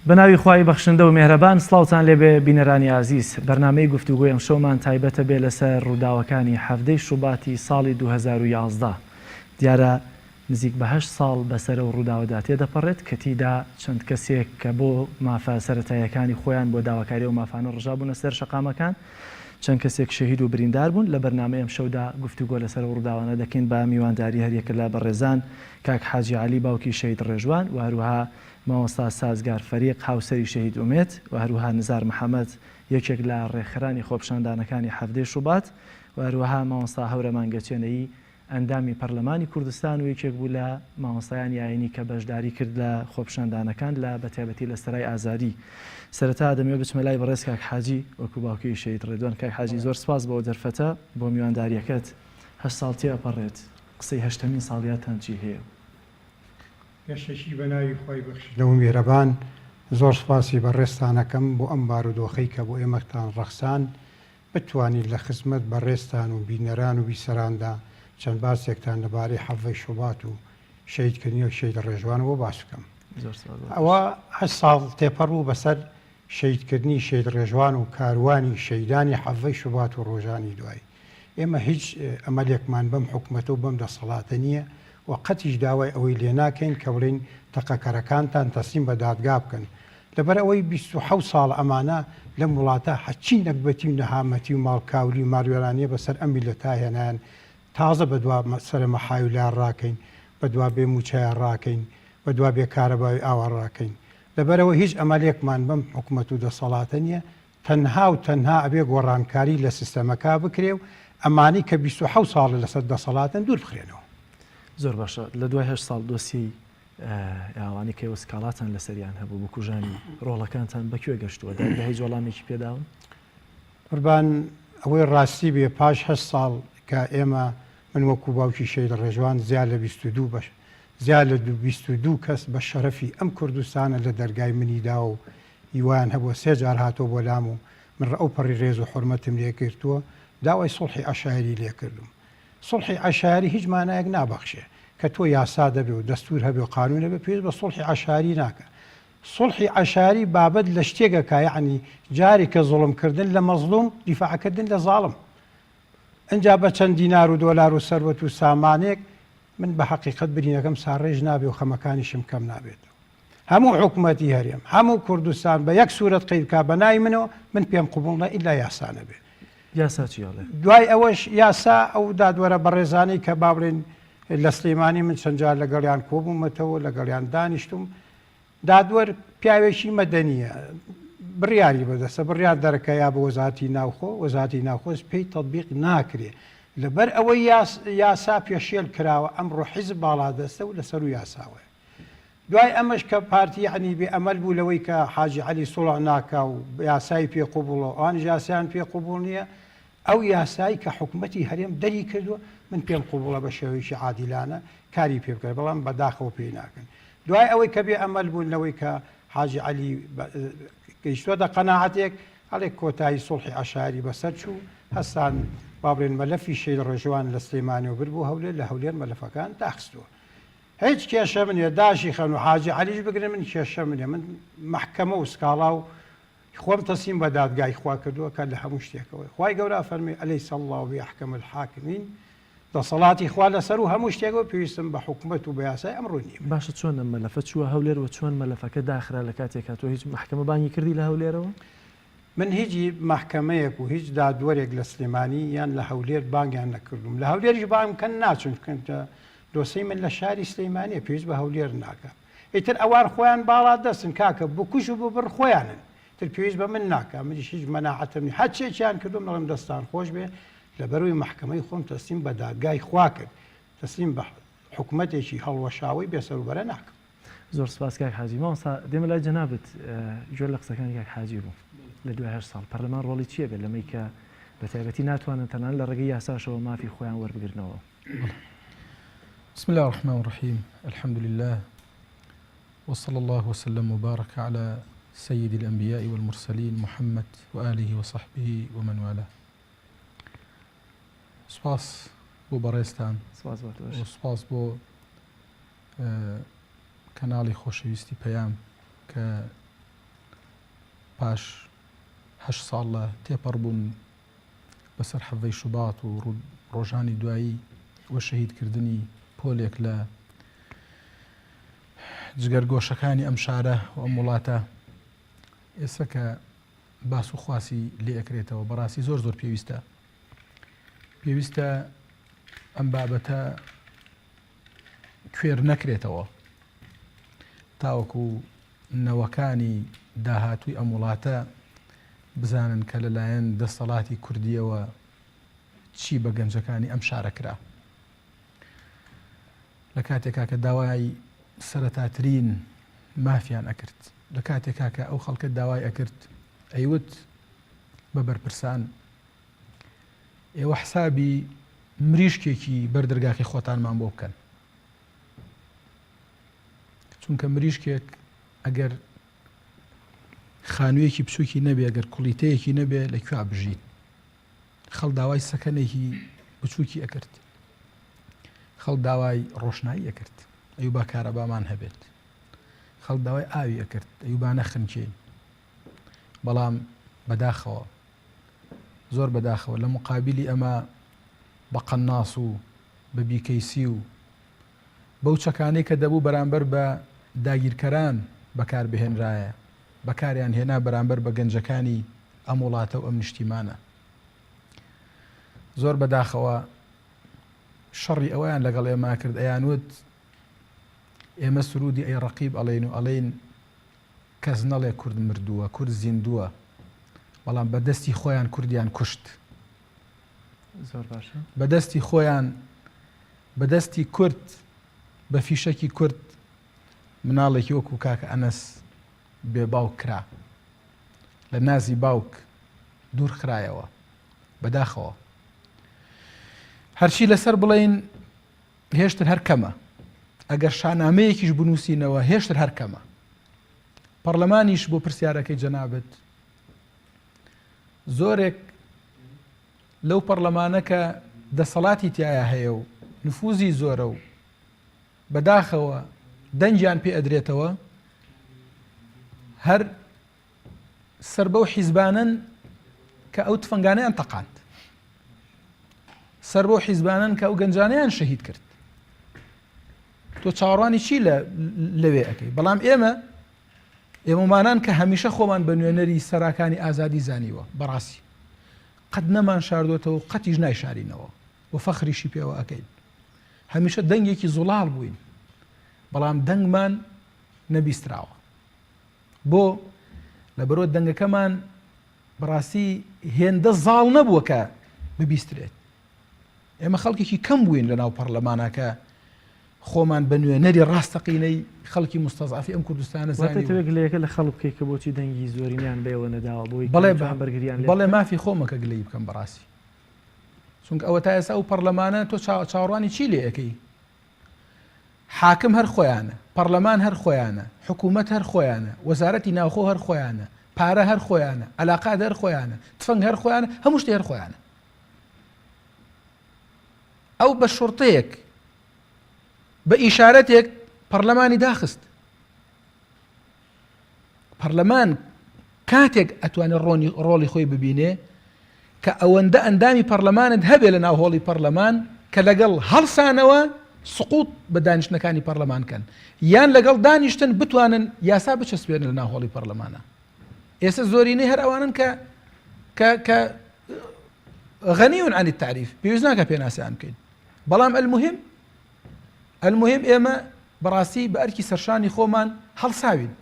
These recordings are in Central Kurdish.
بەناوی خوای بەخشندە و مێهرەبان سڵاوتان لێبێ بینەرانی عزیز بەرنامەی گفتوگۆی ئەم شەومان تایبەتە بێ لەسەر ڕووداوەکانی هەفتەی شوباتی ساڵی 2011 دیارە نزیک بە 8 ساڵ بەسەر و ڕووداوەدا تێدەپەڕێت کە تیدا چەند کەسێک کە بۆ مافە سەرەتاییەکانی خۆیان بۆ داواکاری و مافانە ڕژابوونە سەر شەقامەکان چەند کەسێک شەهید و بریندار بوون لە بەرنامەی ئەم شەودا گفتوگۆ لەسەر ڕووداوانە دەکەین بە میوانداری هەریەکە لە بەڕێزان کاک حاجی عەلی باوکی شەهید ڕێژوان و هەروەها مامۆستا سازگار فەریق هاوسەری شەهید ئومێد و هەروەها نزار محەممەد یەکێک لە ڕێکخرانی خۆپشاندانەکانی هەفتەی شوبات و هەروەها مامۆستا هەورەمانگەچێنەیی ئەندامی پەرلەمانی کوردستان و یەکێک بوو لە مامۆستایانی ئاینی کە بەشداری کرد لە خۆپشاندانەکان لە بەتایبەتی لە سەرای ئازادی. سەرەتا دەمەوێت بچمە لای بەڕێز کاک حاجی وەکو باوکی شەهید ڕێدوان. کاک حاجی زۆر سپاس بۆ دەرفەتە بۆ میوانداریەکەت. 8 ساڵ تێپەڕێت قسەی هەشتمین ساڵیاتان چی هەیە؟ پێشەشی بە ناوی خۆی بەخشندە و میێرەبان زۆر سپاسی بەڕێستانەکەم بۆ ئەم بارودۆخەی کە بۆ ئێمەتان ڕەخسان بتوانیت لە خزمەت بەڕێستان و بینەران و بیسەراندا چەند باسێکتان لەبارەی هەفتەی شوبات و شەهیدکردنی و شەهید ڕێژوانەوە باس بکەم. ئەوە 8 ساڵ تێپەڕبوو بەسەر شەهیدکردنی شەهید ڕێژوان و کاروانی شەیدانی هەفتەی شوبات و ڕۆژانی دوای. ئێمە هیچ ئەمەلێکمان بەم حکومەتە و بەم دەسەڵاتە نییە و قەتیش داوای ئەوەی لێ ناکەین کە بڵین تەقەکەرەکانتان تەسلیم بە دادگا بکەن. لەبەر ئەوەی 27 ساڵ ئەمانە لەم وڵاتە هەچی نەکبەتی و نەهامەتی و ماڵکاولی و ماروێرانیە بەسەر ئەم میلەتە هێنایان تازە بە دوا سەرە مەحاویلار ڕاکەین، بە دوا بێ موچایان ڕاکەین، بە دوا بێ کارەباوی ئاوا ڕاکەین. لەبەرەوە هیچ ئەمەلێکمان بەم حکومەت و دەسەڵاتە نییە تەنها و تەنها ئەبێ گۆڕانکاری لە سیستەمەکە بکرێ و ئەمانی کە 27 ساڵ لەسەر دەسەڵاتن دوور بخرێنەوە. زۆر باشە. لە دوای 8 ساڵ دۆسی ئەوانی کە وەسکاڵاتان لەسەریان هەبوو بۆ کوژانی ڕۆڵەکانتان بەکوێ گەشتووە دەرگا هیچ وەڵامێکی پێداون؟ قوربان ئەوەی ڕاستی بێ پاش 8 ساڵ کە ئێمە من وەکو باوکی شەهید ڕێژوان زیاد لە 22 بەش زیاد لە 22 کەس بە شەرەفی ئەم کوردستانە لە دەرگای منیدا و هیوایان هەبووە 3 جار هاتۆ بۆ لام و من ئەو پەڕی ڕێز و حورمەتم لێ کردووە داوای سڵحی عەشایری لێ کردم. سڵحی عەشایری هیچ مانایەک نابەخشێ کە تۆ یاسا دەبێ و دەستور هەبێ و قانون هەبێ پێویست بە سڵحی عەشایری ناکە. سڵحی عەشایری بابەت لە شتێکەکە یعنی جاری کە زوڵمکردن لە مەزلوم دیفاعکردن لە زاڵم. ئەنجا بە چەند دینار و دۆلار و سەروەت و سامانێک من بە حەقیقەت برینەکەم ساڕێژ نابێ و خەمەکانیشم کەم نابێت. هەموو حکوومەتی هەرێم هەموو کوردستان بە یەک سوورەت قەیدکا بە ناوی منەوە من پێم قبوڵ نە ئیلا یاسا نەبێ. یاسا چیاڵێ؟ دوای ئەوەش یاسا ئەو دادوەرە بەڕێزانەی کە با بڵێن لە سلەیمانی من چەند جار لەگەڵیان کۆبوومەتەوە لەگەڵیان دانیشتم دادوەر پیاوێکی مەدەنیە بڕیاری بەدەستە بڕیار دەرەکە یا بە وەزارەتی ناوخۆ وەزارەتی ناوخۆز پێی تەطبیق ناکرێ لەبەر ئەوەی یاسا پێشێل کراوە ئەمڕۆ حیزب باڵا دەستە و لەسەر و یاساوە. دوای ئەمەش کە پارتی یعنی بێ ئەمەل بوو لەوەی کە حاجی عەلی سوڵح ناکا و یاسای پێ قبوڵە ئەوانیش یاسایان پێ قبوڵ نییە ئەو یاسایی کە حکوومەتی هەرێم دەری کردووە من پێم قبوڵە بە شێوەیەکی عادیلانە کاری پێ بکرد بەڵام بەداخەوە پێی ناکەن. دوای ئەوەی کە بێ ئەمەل بوون لەوەی کە حاجی عەلی گەیشتووەتە قەناعەتێک هەڵێک کۆتایی سڵحی عەشایری بەسەر چوو هەستان با بڵێن مەلەفی شەید ڕێژوان لە سلەیمانیەوە بردبوو هەولێر لە هەولێر مەلەفەکان داخستووە. هیچ کێشە منێ داشی خەن و حاجی عەلیش بگرن من کێشە منێ من مەحکەمە و سکاڵا و خۆم تەسلیم بە دادگای خوا کردووە کە لە هەموو شتێکەوەی خوای گەورە فەرمی ئەلەیسە الله بئەحکەم الحاکمین دەسەڵاتی خوا لەسەر و هەموو شتێکەوە پێویستم بە حکوومەت و بە یاسای ئەمڕۆ نییە. باشە چۆن ئەم مەلەفە چووە هەولێر و چۆن مەلەفەکە داخرا لە کاتێکا تۆ هیچ محکەمە بانگی کردی لە هەولێرەوە؟ من هیچی محکەمەیەک و هیچ دادوەرێک لە سلێمانی یان لە هەولێر بانگیان نەکردوم لە هەولێریش بانگکەن ناچون کەنتە دۆسەی من لە شاری سلەیمانیە پێویست بە هەولێر ناکە. ئیتر ئەوان خۆیان باڵا دەستن کاکە بکوش و ببڕ خۆیانن تر پێویست بە من ناکە منیش هیچ مەناعەتم نییە هەرچێکیان کردوم نەڵێم دەستان خۆش بێ لەبەروی محکەمەی خۆم تەسلیم بە دادگای خوا کرد تەسلیم بە حکوومەتێکی هەڵوەشاوی بێسەروبەرە ناکەم. زۆر سپاس کاک حاجی. مامۆستا دێمە لای جەنابەت گوێ لە قسەکانی کاک حاجی بوو لە دوای 8 ساڵ پەرلەمان ڕۆڵی چییە بێت لەمەی کە بەتایبەتی ناتوانن تەنان لە ڕێگەی یاساشەوە مافی خۆیان وەربگرنەوە؟ بسم الله الرحمن الرحيم الحمد لله وصلى الله وسلم وبارك على سيد الأنبياء والمرسلين محمد وآله وصحبه ومن والاه. سپاس بۆ بەڕێستان و سپاس بۆ کەناڵی خۆشەویستی پەیام کە پاش 8 ساڵ لە تێپەڕ بوون بەسەر حەڤەی شوبات و ڕۆژانی دوایی وە شەهیدکردنی پۆلێک لە جگەرگۆشەکانی ئەم شارە و ئەم وڵاتە ئێستا کە باس و خواسی لێ ئەکرێتەوە بەڕاستی زۆر زۆر پێویستە ئەم بابەتە کوێر نەکرێتەوە تاوەکو نەوەکانی داهاتووی ئەم وڵاتە بزانن کە لەلایەن دەسەڵاتی کوردیەوە چی بە گەنجەکانی ئەم شارە کرا لە کاتێکا کە داوای سەرەتاترین مافیان ئەکرد لە کاتێکا کە ئەو خەڵکە داوای ئەکرد ئەیوت بە بەرپرسان ئێوە حسابی مریشکێکی بەردەرگاکەی خۆتانمان بۆ بکەن چونکە مریشکێک ئەگەر خانوویەکی بچووکی نەبێ ئەگەر کوڵیتەیەکی نەبێ لەکوێ بژین خەڵ داوای سەکەنێکی بچووکی ئەکرد خەڵ داوای ڕۆشنایی ئەکرد ئەیوبا کارەبامان هەبێت خەڵ داوای ئاوی ئەکرد ئەیوبانە خنکێن بەڵام بەداخەوە زۆر بەداخەوە لە مقابلی ئەمە بە قەناس و بە بیکەیسی و بەو چەکانەی کە دەبوو بەرامبەر بە داگیرکەران بەکاربهێنرایە بەکاریان هێنا بەرامبەر بە گەنجەکانی ئەم وڵاتە و ئەم نیشتیمانە زۆر بەداخەوە شەڕی ئەویان لەگەڵ ئێمە کرد ئەیانوت ئێمە سرودی ئەی ڕەقیب ئەڵێن و ئەڵێن کەس نەڵێ کورد مردووە کورد زیندووە بەڵام بەدەستی خۆیان کوردیان کوشت زۆر باشە بەدەستی خۆیان بەدەستی کورد بە فیشەکی کورد مناڵێکی وەکو کاکە ئەنەس بێ باوک کرا لە نازی باوک دوور خرایەوە بەداخەوە هەرچی لەسەر بڵێن هێشتر هەر کەمە ئەگەر شانامەیەکیش بنووسینەوە هێشتر هەر کەمە پەرلەمانیش بۆ پرسیارەکەی جەنابەت زۆرێک لەو پەرلەمانە کە دەسەڵاتی تایە هەیە و نفوزی زۆرە و بەداخەوە دەنجیان پێ ئەدرێتەوە هەر سەر بەو حیزبانن کە ئەو تفەنگانەیان تەقاند سەر بەو حیزبانن کە ئەو گەنجانەیان شەهید کرد تۆ چاوەڕوانی چی لەوێ ئەەکەی بەڵام ئێمەمانان کە هەمیشە خۆمان بە نوێنەری سەراکانی ئازادی زانیوە بەڕاستی قەت نەمان شاردوێتەوە قەتیش نایشارینەوە و فەخریشی پێوە ئەەکەین هەمیشە دەنگێکی زوڵاڵ بووین بەڵام دەنگمان نەبیستراوە بۆ لەبەرۆ دەنگەکەمان بەڕاستی هێندە زاڵ نەبووە کە ببیسترێت ئێمە خەڵکێکی کەم بووین لە ناو پەرلەمانەکە خۆمان بە نوێنەری ڕاستەقینەی خەڵکی مستەزعفی ئەم کوردستانە زانیوە گلەیەکە لە خەڵک بکەیت کە بۆچی دەنگی زۆرینیان بێوە نەداوە بۆی بەرگریان بەڵێ مافی خۆمەکە گلەی بکەم بەڕاستی چونکە ئەوە تا ئێستا ئەو پەرلەمانە تۆ چاوەڕوانی چی لێ ئەەکەی حاکم هەر خۆیانە پەرلەمان هەر خۆیانە حکوومەت هەر خۆیانە وەزارەتی ناوخۆ هەر خۆیانە پارە هەر خۆیانە عەلاقات هەر خۆیانە تفەنگ هەر خۆیانە هەموو شتێ هەر خۆیانە ئەو بە شوڕتەیەک بە ئیشارەتێک پەرلەمانی داخست پەرلەمان کاتێک ئەتوانێت ڕۆڵی خۆی ببینێ کە ئەوەندە ئەندامی پەرلەمانت هەبێ لە ناو هۆڵی پەرلەمان کە لەگەڵ هەڵسانەوە سقوط بە دانیشتنەکانی پەرلەمانکەن یان لەگەڵ دانیشتن بتوانن یاسا بچەسپێنن لە ناو هۆڵی پەرلەمانە ئێستا زۆرینەی هەر ئەوانن کە غەنیون عن التعریف پێویست ناکە پێناسیان بکەین بەڵام المهم ئێمە بەڕاستی بە ئەرکی سەرشانی خۆمان هەڵساوین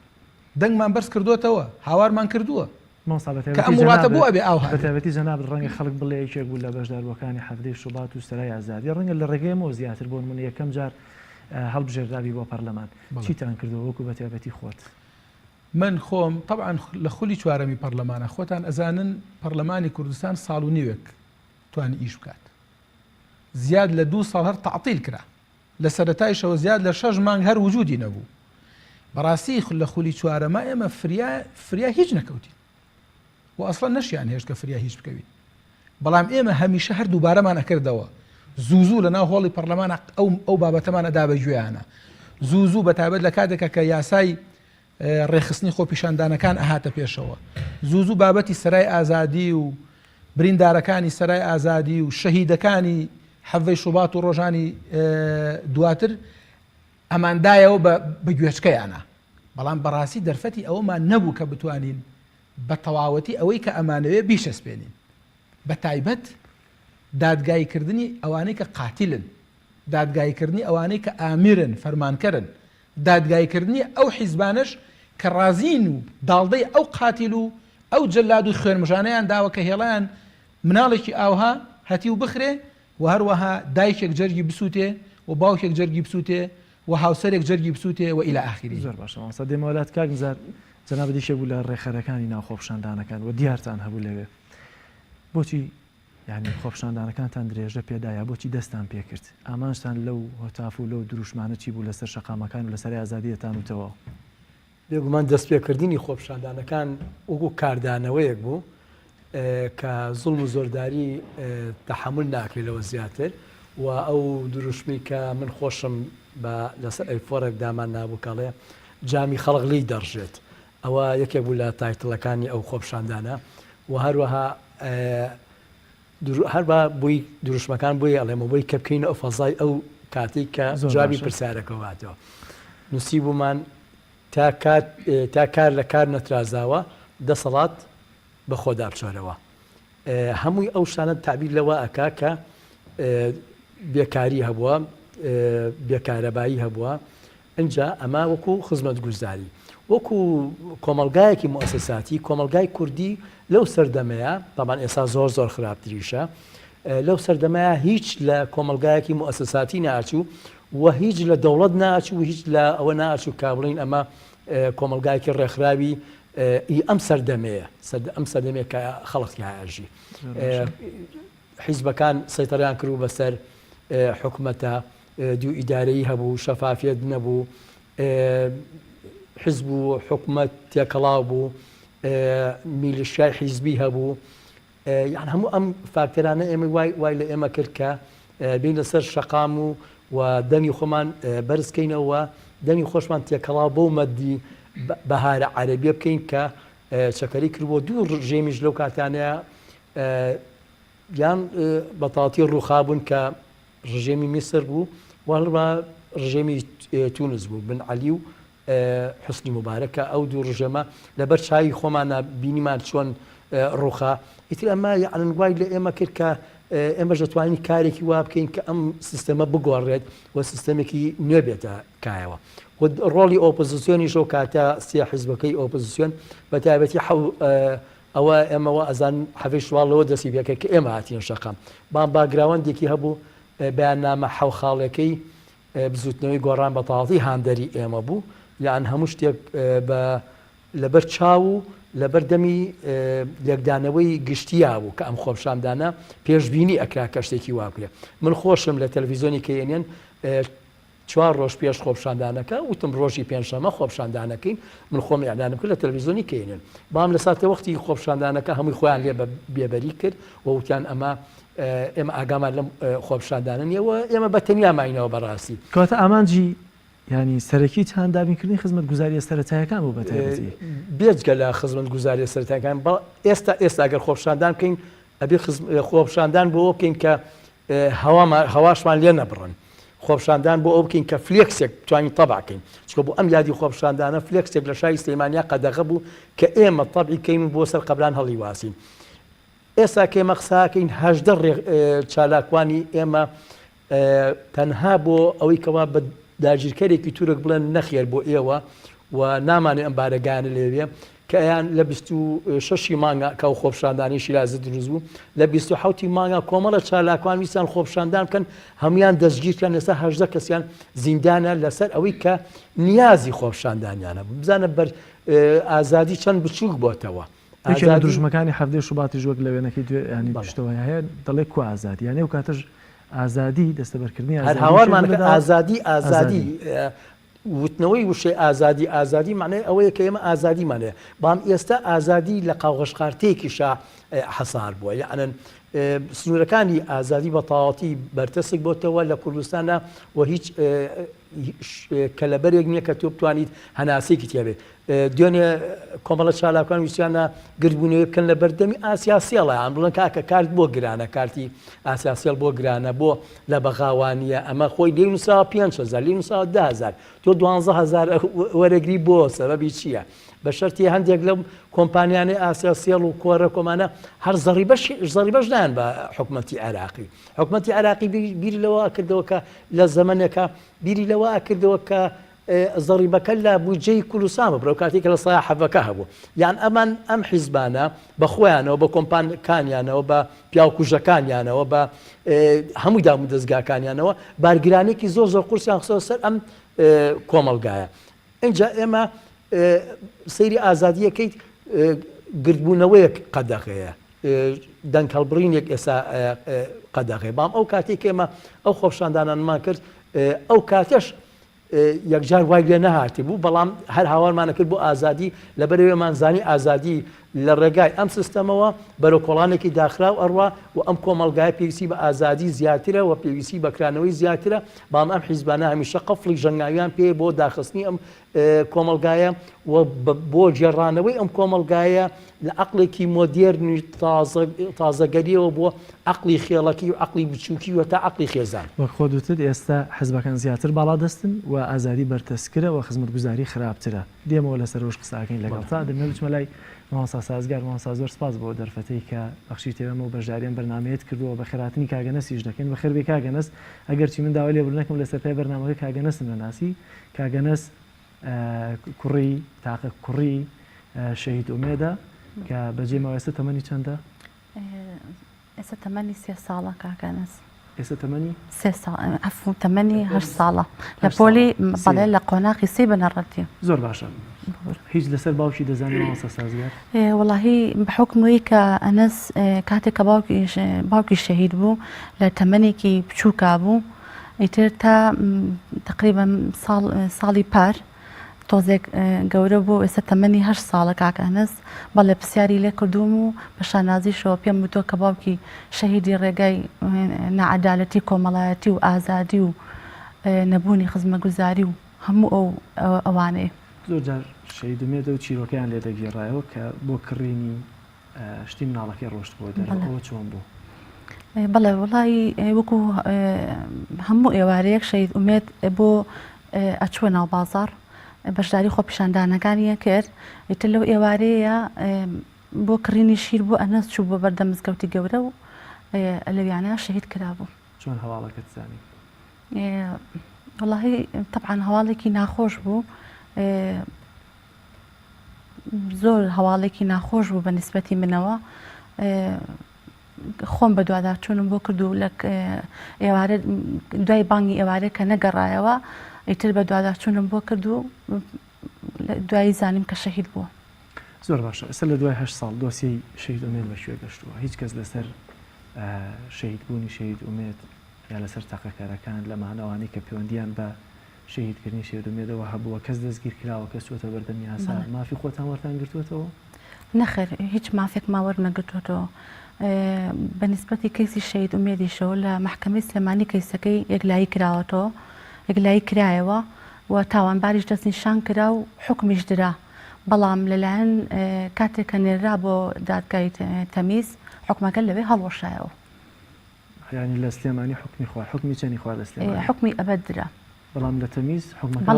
دەنگمان بەرز کردوتەوە هاوارمان کردووە کە ئەم وڵاتە بووە بێ ئاو بەتایبەتی جەناب ڕەنگە خەڵک بڵێ یەکێک بوو لە بەشداروەکانی حەفدەی شوبات و سەرای ئازادی ڕەنگە لە ڕێگەیەمەوە زیاتر بۆ نمونە یەکەم جار هەڵبژێردابی بۆ پەرلەمان چیتان کردەوە وەکو بەتایبەتی خۆت من خۆم طبعا لە خولی چوارەمی پەرلەمانە خۆتان ئەزانن پەرلەمانی کوردستان ساڵ و نیوێک توانی ئیش بکات زیاد لە 2 ساڵ هەر تەعتیل کرا لە سەرەتایشەوە زیاد لە 6 مانگ هەر وجودی نەبوو بەڕاستی لە خولی چوارەمە ئێمە فریا هیچ نەکەوتین و ئەسڵەن نەشیان هێشت کە فریا هیچ بکەوین بەڵام ئێمە هەمیشە هەر دووبارەمان ئەکردەوە زوو لە ناو هۆڵی پەرلەمانە ئەو بابەتەمان ئەدا بە گوێیانە زوو بەتایبەت لە کاتێکە کە یاسای ڕێخستنی خۆپیشاندانەکان ئەهاتە پێشەوە زوو بابەتی سەرای ئازادی و بریندارەکانی سەرای ئازادی و شەهیدەکانی حەڤەی شوبات و ڕۆژانی دواتر ئەماندایەوە بە گوێچکەیانە، بەڵام بەڕاستی دەرفەتی ئەوەمان نەبوو کە بتوانین بە تەواوەتی ئەوەی کە ئەمانەوێ بیشەسپێنین، بە تایبەت دادگایکردنی ئەوانەی کە قاتیلن، دادگایکردنی ئەوانەی کە ئامیرن فەرمانکەرن، دادگایکردنی ئەو حیزبانش کە ڕازین و داڵدەی ئەو قاتیل و ئەو جەلاد و خوێنمژانەیان داوە کە هێڵیان مناڵێکی ئاوها هەتی و بخرێ و هەروەها دایکێک جەرگی بسووتێ و باوکێک جەرگی بسووتێ و هاوسەرێک جەرگی بسووتێ و ئیلا ئاخری. زۆر باشە مامۆستا دێمەوەلات کاک نزار جەناب دیشێ بوو لە ڕێخەرەکانی ناو خۆپشاندانەکان و دیارتان هەبوو لەوێ، بۆچی یعنی خۆپشاندانەکانتان درێژە پێدایە، بۆچی دەستان پێکرد؟ ئامانجتان لەو هۆتاف و لەو دروشمانە چی بوو لەسەر شەقامەکان و لەسەر ئازادیەتان وتەوە؟ بێگومان دەستپێکردنی خۆپشاندانەکان وەکو کاردانەوەیەک بوو کە زوڵم و زۆرداری تەحمل ناکرێتەوە زیاتر و ئەو دروشمی کە من خۆشم بە لەسەر ئەیفۆرێک دامان نابوو کەڵێ جامی خەڵق لی دەڕژێت، ئەوە یەکێک بوو لە تایتڵەکانی ئەو خۆپشاندانە و هەروەها هەر بە بووی دروشمەکان بووی ئەڵێمە بۆی کە بکەینە ئەو فەزای ئەو کاتی کە جوابی پرسیارەکەواتەوە نووسی بوومان تا کار لە کار نەترازاوە دەسەڵات بە خۆدا بچۆرەوە. هەمووی ئەو شانە تعبیر لەوە ئەکا کە بێکاری هەبووە، بێکارەبایی هەبووە، ئەنجا ئەمە وەکو خزمەت گوزاری وەکو کۆمەلگایەکی مؤسساتی کۆمەلگای کوردی لەو سەردەمەیە تامان ئێستا زۆر خراپتریشە، لەو سەردەمەیە هیچ لە کۆمەلگایەکی مؤسساتی ناچوو و هیچ لە دەوڵەت ناچوو و هیچ لە ئەوە ناچوو کابڵین ئەمە کۆمەلگایەکی ڕێکخراوی ئەم سەردەمەیە ئەم سەردەمەیە کە خەڵکی هاژی حیزبەکان سەیطەریان کرد بەسەر حکومەتە، دوو ئیدارەیی هەبوو، شەفافیت نەبوو، حیزب و حکومەت تێکەڵاو بوو، میلیشیای حیزبی هەبوو، یان هەموو ئەم فاکتەرانە ئێمە وای لە ئێمە کرد کە بین لەسەر شەقام و دەمی خۆمان بەرزکەینەوە، دەمی خۆشمان تێکەڵاو بۆ مەدی بەهارە عەرەبیە بکەین کە چەکەری کردبووە دوو ڕژێمیش لەو کاتانەیە یان بەتاڵەتی ڕووخابوون کە ڕژێمی میسر بوو وەڵما ڕژێمی تونس بوو، بن عەلی و حوسنی مبارەکە ئەو دوو ڕژێمە لەبەر چاوی خۆمانە بینیمان چۆن ڕووخا ئیتر ئەمە یعنی وای لە ئێمە کرد کە ئێمەش دەتوانین کارێکی وا بکەین کە ئەم سیستەمە بگۆڕێت و سیستەمێکی نوێ بێتە کایەوە. ڕۆڵی ئۆپۆزیسیۆنی شەو کاتە سێ حیزبەکەی ئۆپۆزیسیۆن بە تایبەتی ئەوە ئێمەوە ئەزان حەفەی شواڵەوە دەستی پێکە کە ئێمە هاتین شەقام بام باگراوەندێکی هەبوو بەیاننامە حەو خاڵەکەی بزوتنەوەی گۆڕان بەتاڵی هاندەری ئێمە بوو، یان هەموو شتێک لەبەر چاو و لەبەر دەمی لێکدانەوەی گشتیا بوو کە ئەم خۆپشاندانە پێشبینی ئەکرا کە شتێکی وا بکرێت. من خۆشم لە تەلەڤیزیۆنی کێنێن 4 ڕۆژ پێش خۆپشاندانەکە وتم ڕۆژی پێنجشەمە خۆپشاندانەکەین، من خۆم ئیعلانم کرد لە تەلەڤیزیۆنی کێنێن، بام لە ساتە وەختی خۆپشاندانەکە هەمووی خۆیان لێ بێبەری کرد و وتیان ئەمە ئێمە ئاگامان لەم خۆپشاندانە نیەوە، ئێمە بەتەنیا ماینەوە بەڕاستی. کەواتە ئامانجی ینی سەرەکیتان دابینکردنی خزمەت گوزاریە سەرەتایەکان بوو بەتایبەتی بێجگە لە خزمەت گوزاریە سەرەتایەکان ئێستا ئەگەر خۆپشاندان بکەین ئەبێ خۆپشاندان بۆ ئەوە بکەین کە هەواشمان لێ نەبڕن، خۆپشاندان بۆ ئەو بکەین کە فلێکسێک توانین تەبعکەین، چکە بۆ ئەم یادی خۆپشاندانە فلێکسێک لە شای سلێمانیا قەدەغە بوو کە ئێمە تەبعیکەین بۆ سەر قەبران هەڵی واسین. ئێستا کە ئێمە قساکەین 18 چالاکوانی ئێمە تەنها بۆ ئەوەی کەوا بە داگیرکەرێکی تورک بڵێن نەخێر بۆ ئێوە و نامانێ ئەم بارەگانە لێوێ کە ئەیان لە 26 مانگە کە و خۆپشاندانی شیرازە دروست بوو، لە 27 مانگە کۆمەڵە چالاکوان ویستان خۆپشاندان بکەن، هەمویان دەستگیرکەن، لەسەر 18 کەسیان زیندانە لەسەر ئەوەی کە نیازی خۆپشاندانیانە بوو. بزانە بەر ئازادی چەند بچووک بۆتەوە. لە دروژمەکانی حەفتەی شوباتی ژوەک لەوێنەکەی ینی پشتەوە هەیە دەڵێ کو ئازادی، یانێ و کاتەش ئازادی دەستەبەرکردنی هەر هاوارمانەکە ئازادی وتنەوەی وشەی ئازادی معنای ئەوەیە کە ئێمە ئازادیمانەیە، بام ئێستا ئازادی لە قاوغەشقارتەیەکیشا حەسار بووە، یعنن سنوورەکانی ئازادی بە تەواوەتی بەرتەسک بۆتەوە لە کوردستانە و هیچ کەلەبەرێک نییە کە تۆ بتوانیت هەناسێکی تێبێت. دوێنێ کۆمەڵە چالاکان ویسیانە گرتبوونەوەی بکەن لە بەردەمی ئاسیاسیڵیان بڵن کاکە کارت بۆ گرانە کارتی ئاسیاسیل بۆ گرانە بۆ لە بەغاوانیە ئەمە خۆی لێ نووسراوە 5,000 لێ نووسراوە 10,000 تۆ 12,000 وەرەگری بۆ سەبەبی چییە؟ بە شەرتی هەندێک لەم کۆمپانیانەی ئاسیاسیل و کۆرە کۆمانە هەر زەڕی بەش دایان بە حکوومەتی عێراقی. حکوومەتی عێراقی بیری لەوە کردەوە کە لە زەمانێکە بیری لەوە کردەوە کە زەڕیبەکە لە بودجەی کوردستان بڕە کاتێکە لە سایە حەڤەکە هەبوو. یان ئەمان ئەم حیزبانە بە خۆیانەوە بە کۆمپانیەکانیانەوە بە پیاوکوژەکانیانەوە بە هەموو دام و دەستگاکانیانەوە بارگرانێکی زۆر قورسیان خستەوە سەر ئەم کۆمەلگایە. اینجا ئێمە سەیری ئازادیەکەیت گرتبوونەوەیەک قەدەغەیە دەنگ هەڵبڕینێک ئێستا قەدەغێ بام ئەو کاتێک ئێمە ئەو خۆشاندانانمان کرد ئەو کاتەش یەکجار وای لێ نەهاتی بوو بەڵام هەر هاوارمانە کرد بۆ ئازادی لەبەرەوەمانزانی ئازادی لە ڕێگای ئەم سیستەمەوە بەرەو کۆڵانێکی داخرا و ئەڕوا و ئەم کۆمەلگای پێویستی بە ئازادی زیاترە و پێویستی بەکرانەوەی زیاترە بام ئەم حیزبانە هەمیشە قەفڵی ژەنگاویان پێ بۆ داخستنی ئەم کۆمەلگایە و بۆ جێڕانەوەی ئەم کۆمەلگایە لە عەقڵێکی مۆدێرنی تازەگەریەوە بۆ عەقڵی خێڵەکی و عەقڵی بچووکی و تا عەقڵی خێزان. وەک خۆ دوتت ئێستا حیزبەکان زیاتر باڵا دەستن و ئازادی بەرتەسکرە و خزمەتگوزاری خراپترە. دێمەوە لەسەر ڕۆژ قساکەین لەگەڵ تا دەمێ بچمە لای مامۆستا سازگار مامۆستا زۆر سپاس بۆ دەرفەتەی کە بەخشی تێوەمە و بەشداریان بەرنامەیەت کردووە بە خێراتنی کاگەنەسیش دەکەین بە خێربێ کاگەنەس ئەگەر چی من داوای لێبوورنەکەم لەسەر پێی بەرنامەکە کاگەنەسم نەناسی کاگەنەس کوڕی تاقە کوڕی شەهید ئومێدە کە بەجێمەوە ئێستا تەمەنی چەندە؟ ئێستا تەمەنی 3 ساڵە کاگەنەس. ئێستا تەمەنی؟ 3 ساڵ عفو تەمەنی 8 ساڵە لە پۆلی بەڵێ لە قۆناقی سێ بنەڕەتی. زۆر باشە. هیچ لەسەر باوکی دەزانێت مامۆستا سازگار؟ وەڵاهی بەحکمەوەی کە ئەنەس کاتێک کە باوکی شەهید بوو لە تەمەنێکی بچووکا بوو ئیتر تا تقریبا ساڵی پار تۆزێک گەورە بوو ئێستا تەمەنی 8 ساڵە کاکە ئەنەس بەڵێ پرسیاری لێ کردوم و بە شانازیشەوە پێم وتۆ کە باوکی شەهیدی ڕێگای نەعەدالەتی کۆمەڵایەتی و ئازادی و نەبوونی خزمەتگوزاری و هەموو ئەوانەیە. زۆر جار شەهید ئومێدە و چیرۆکەیان لێ دەگێڕایەوە کە بۆ کڕینی شتی مناڵەکەی ڕۆشت بۆ دەرەوە چۆن بوو؟ بەڵێ وڵی وەکو هەموو ئێوارەیەک شەهید ئومێد بۆ ئەچوە ناو بازار بەشداری خۆ پیشاندانەکانیە کرد ئیتر لەو ئێوارەیە بۆ کڕینی شیر بۆ ئەنەس چوو بۆ بەردەم مزگەوتی گەورە و لەویانە شەهید کرابوو. چۆن هەواڵەکەت زانی؟ وڵی طبعاً هەواڵێکی ناخۆش بوو زۆر هەواڵێکی ناخۆش بوو بە نسبەتی منەوە خۆم بە دووادار چوونم بۆ کردو لە ئێوارە دوای بانگی ئێوارە کە نەگەڕایەوە ئیتر بە دووادار چوونم بۆ کردو دوایی زانیم کە شەهید بووە. زۆر باشە. ئێستا لە دوای 8 ساڵ دۆسیەی شەهید ئومێد بەشوێ گەشتووە هیچ کەس لەسەر شەهیدبوونی شەهید ئومێد یا لەسەر تاقەکارەکان لەمانەوانی کە پەیوەندیان بە شەهیدکردنی شەهید ئومێدەوە هەبووە کەس دەستگیر کراوە کەس چۆتە بەردەمی یاسا مافی خۆتان وەرتان گرتووەتەوە؟ نەخێر هیچ مافێک ماوەەر نەگرتوێتەوە. بە نسبەتی کەیسی شەهید ئومێدیشەوە لە محکەمەی سلێمانی کەیسەکەی یەکلایی کراوەتەوە یەکلایی کرایەوە و تاوانباریش دەستنیشان کرا و حکمیش درا بەڵام لەلایەن کاتێک کە نێرا بۆ دادگای تەمیز حکومەکە لەوێ هەڵوەشایەوە. ینی لە سلێمانی حکمی خوارد حکمی چەنی خوارد لە سلێمانی؟ حکمی ئەبەد درا. بەڵام لە تەمیز حکومەکە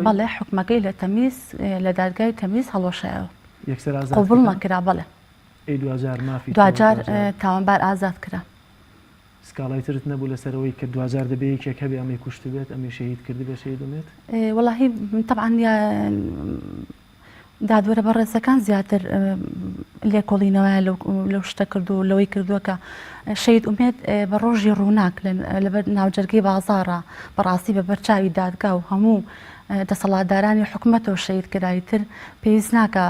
بەڵێ حکومەکەی لە تەمیز لە دادگای تەمیز هەڵوەشایەوە. یەکسەر ئازاد قبول نەکرا بەڵێ. دوجار مافی دوجار تاوانبار ئازاد کرا. سکاڵای ترت نەبوو لەسەرەوەی کە دوجار دەبێ یەکێک هەبێ ئەمەی کوشت بێت ئەمەی شەهید کردی بە شەهید ئومێد؟ وەڵاهی طبعاً دادوەرە بەڕێزەکان زیاتر لێکۆڵینەوەیە لەو شتە کردو لەوەی کردووە کە شەهید ئومێد بە ڕۆژی ڕووناک لەبەر ناوجەرگەی بازاڕە بەڕاستی بە بەرچاوی دادگا و هەموو دەسەڵاتدارانی حکوومەتەوە شەهید کرایتر پێویست ناکە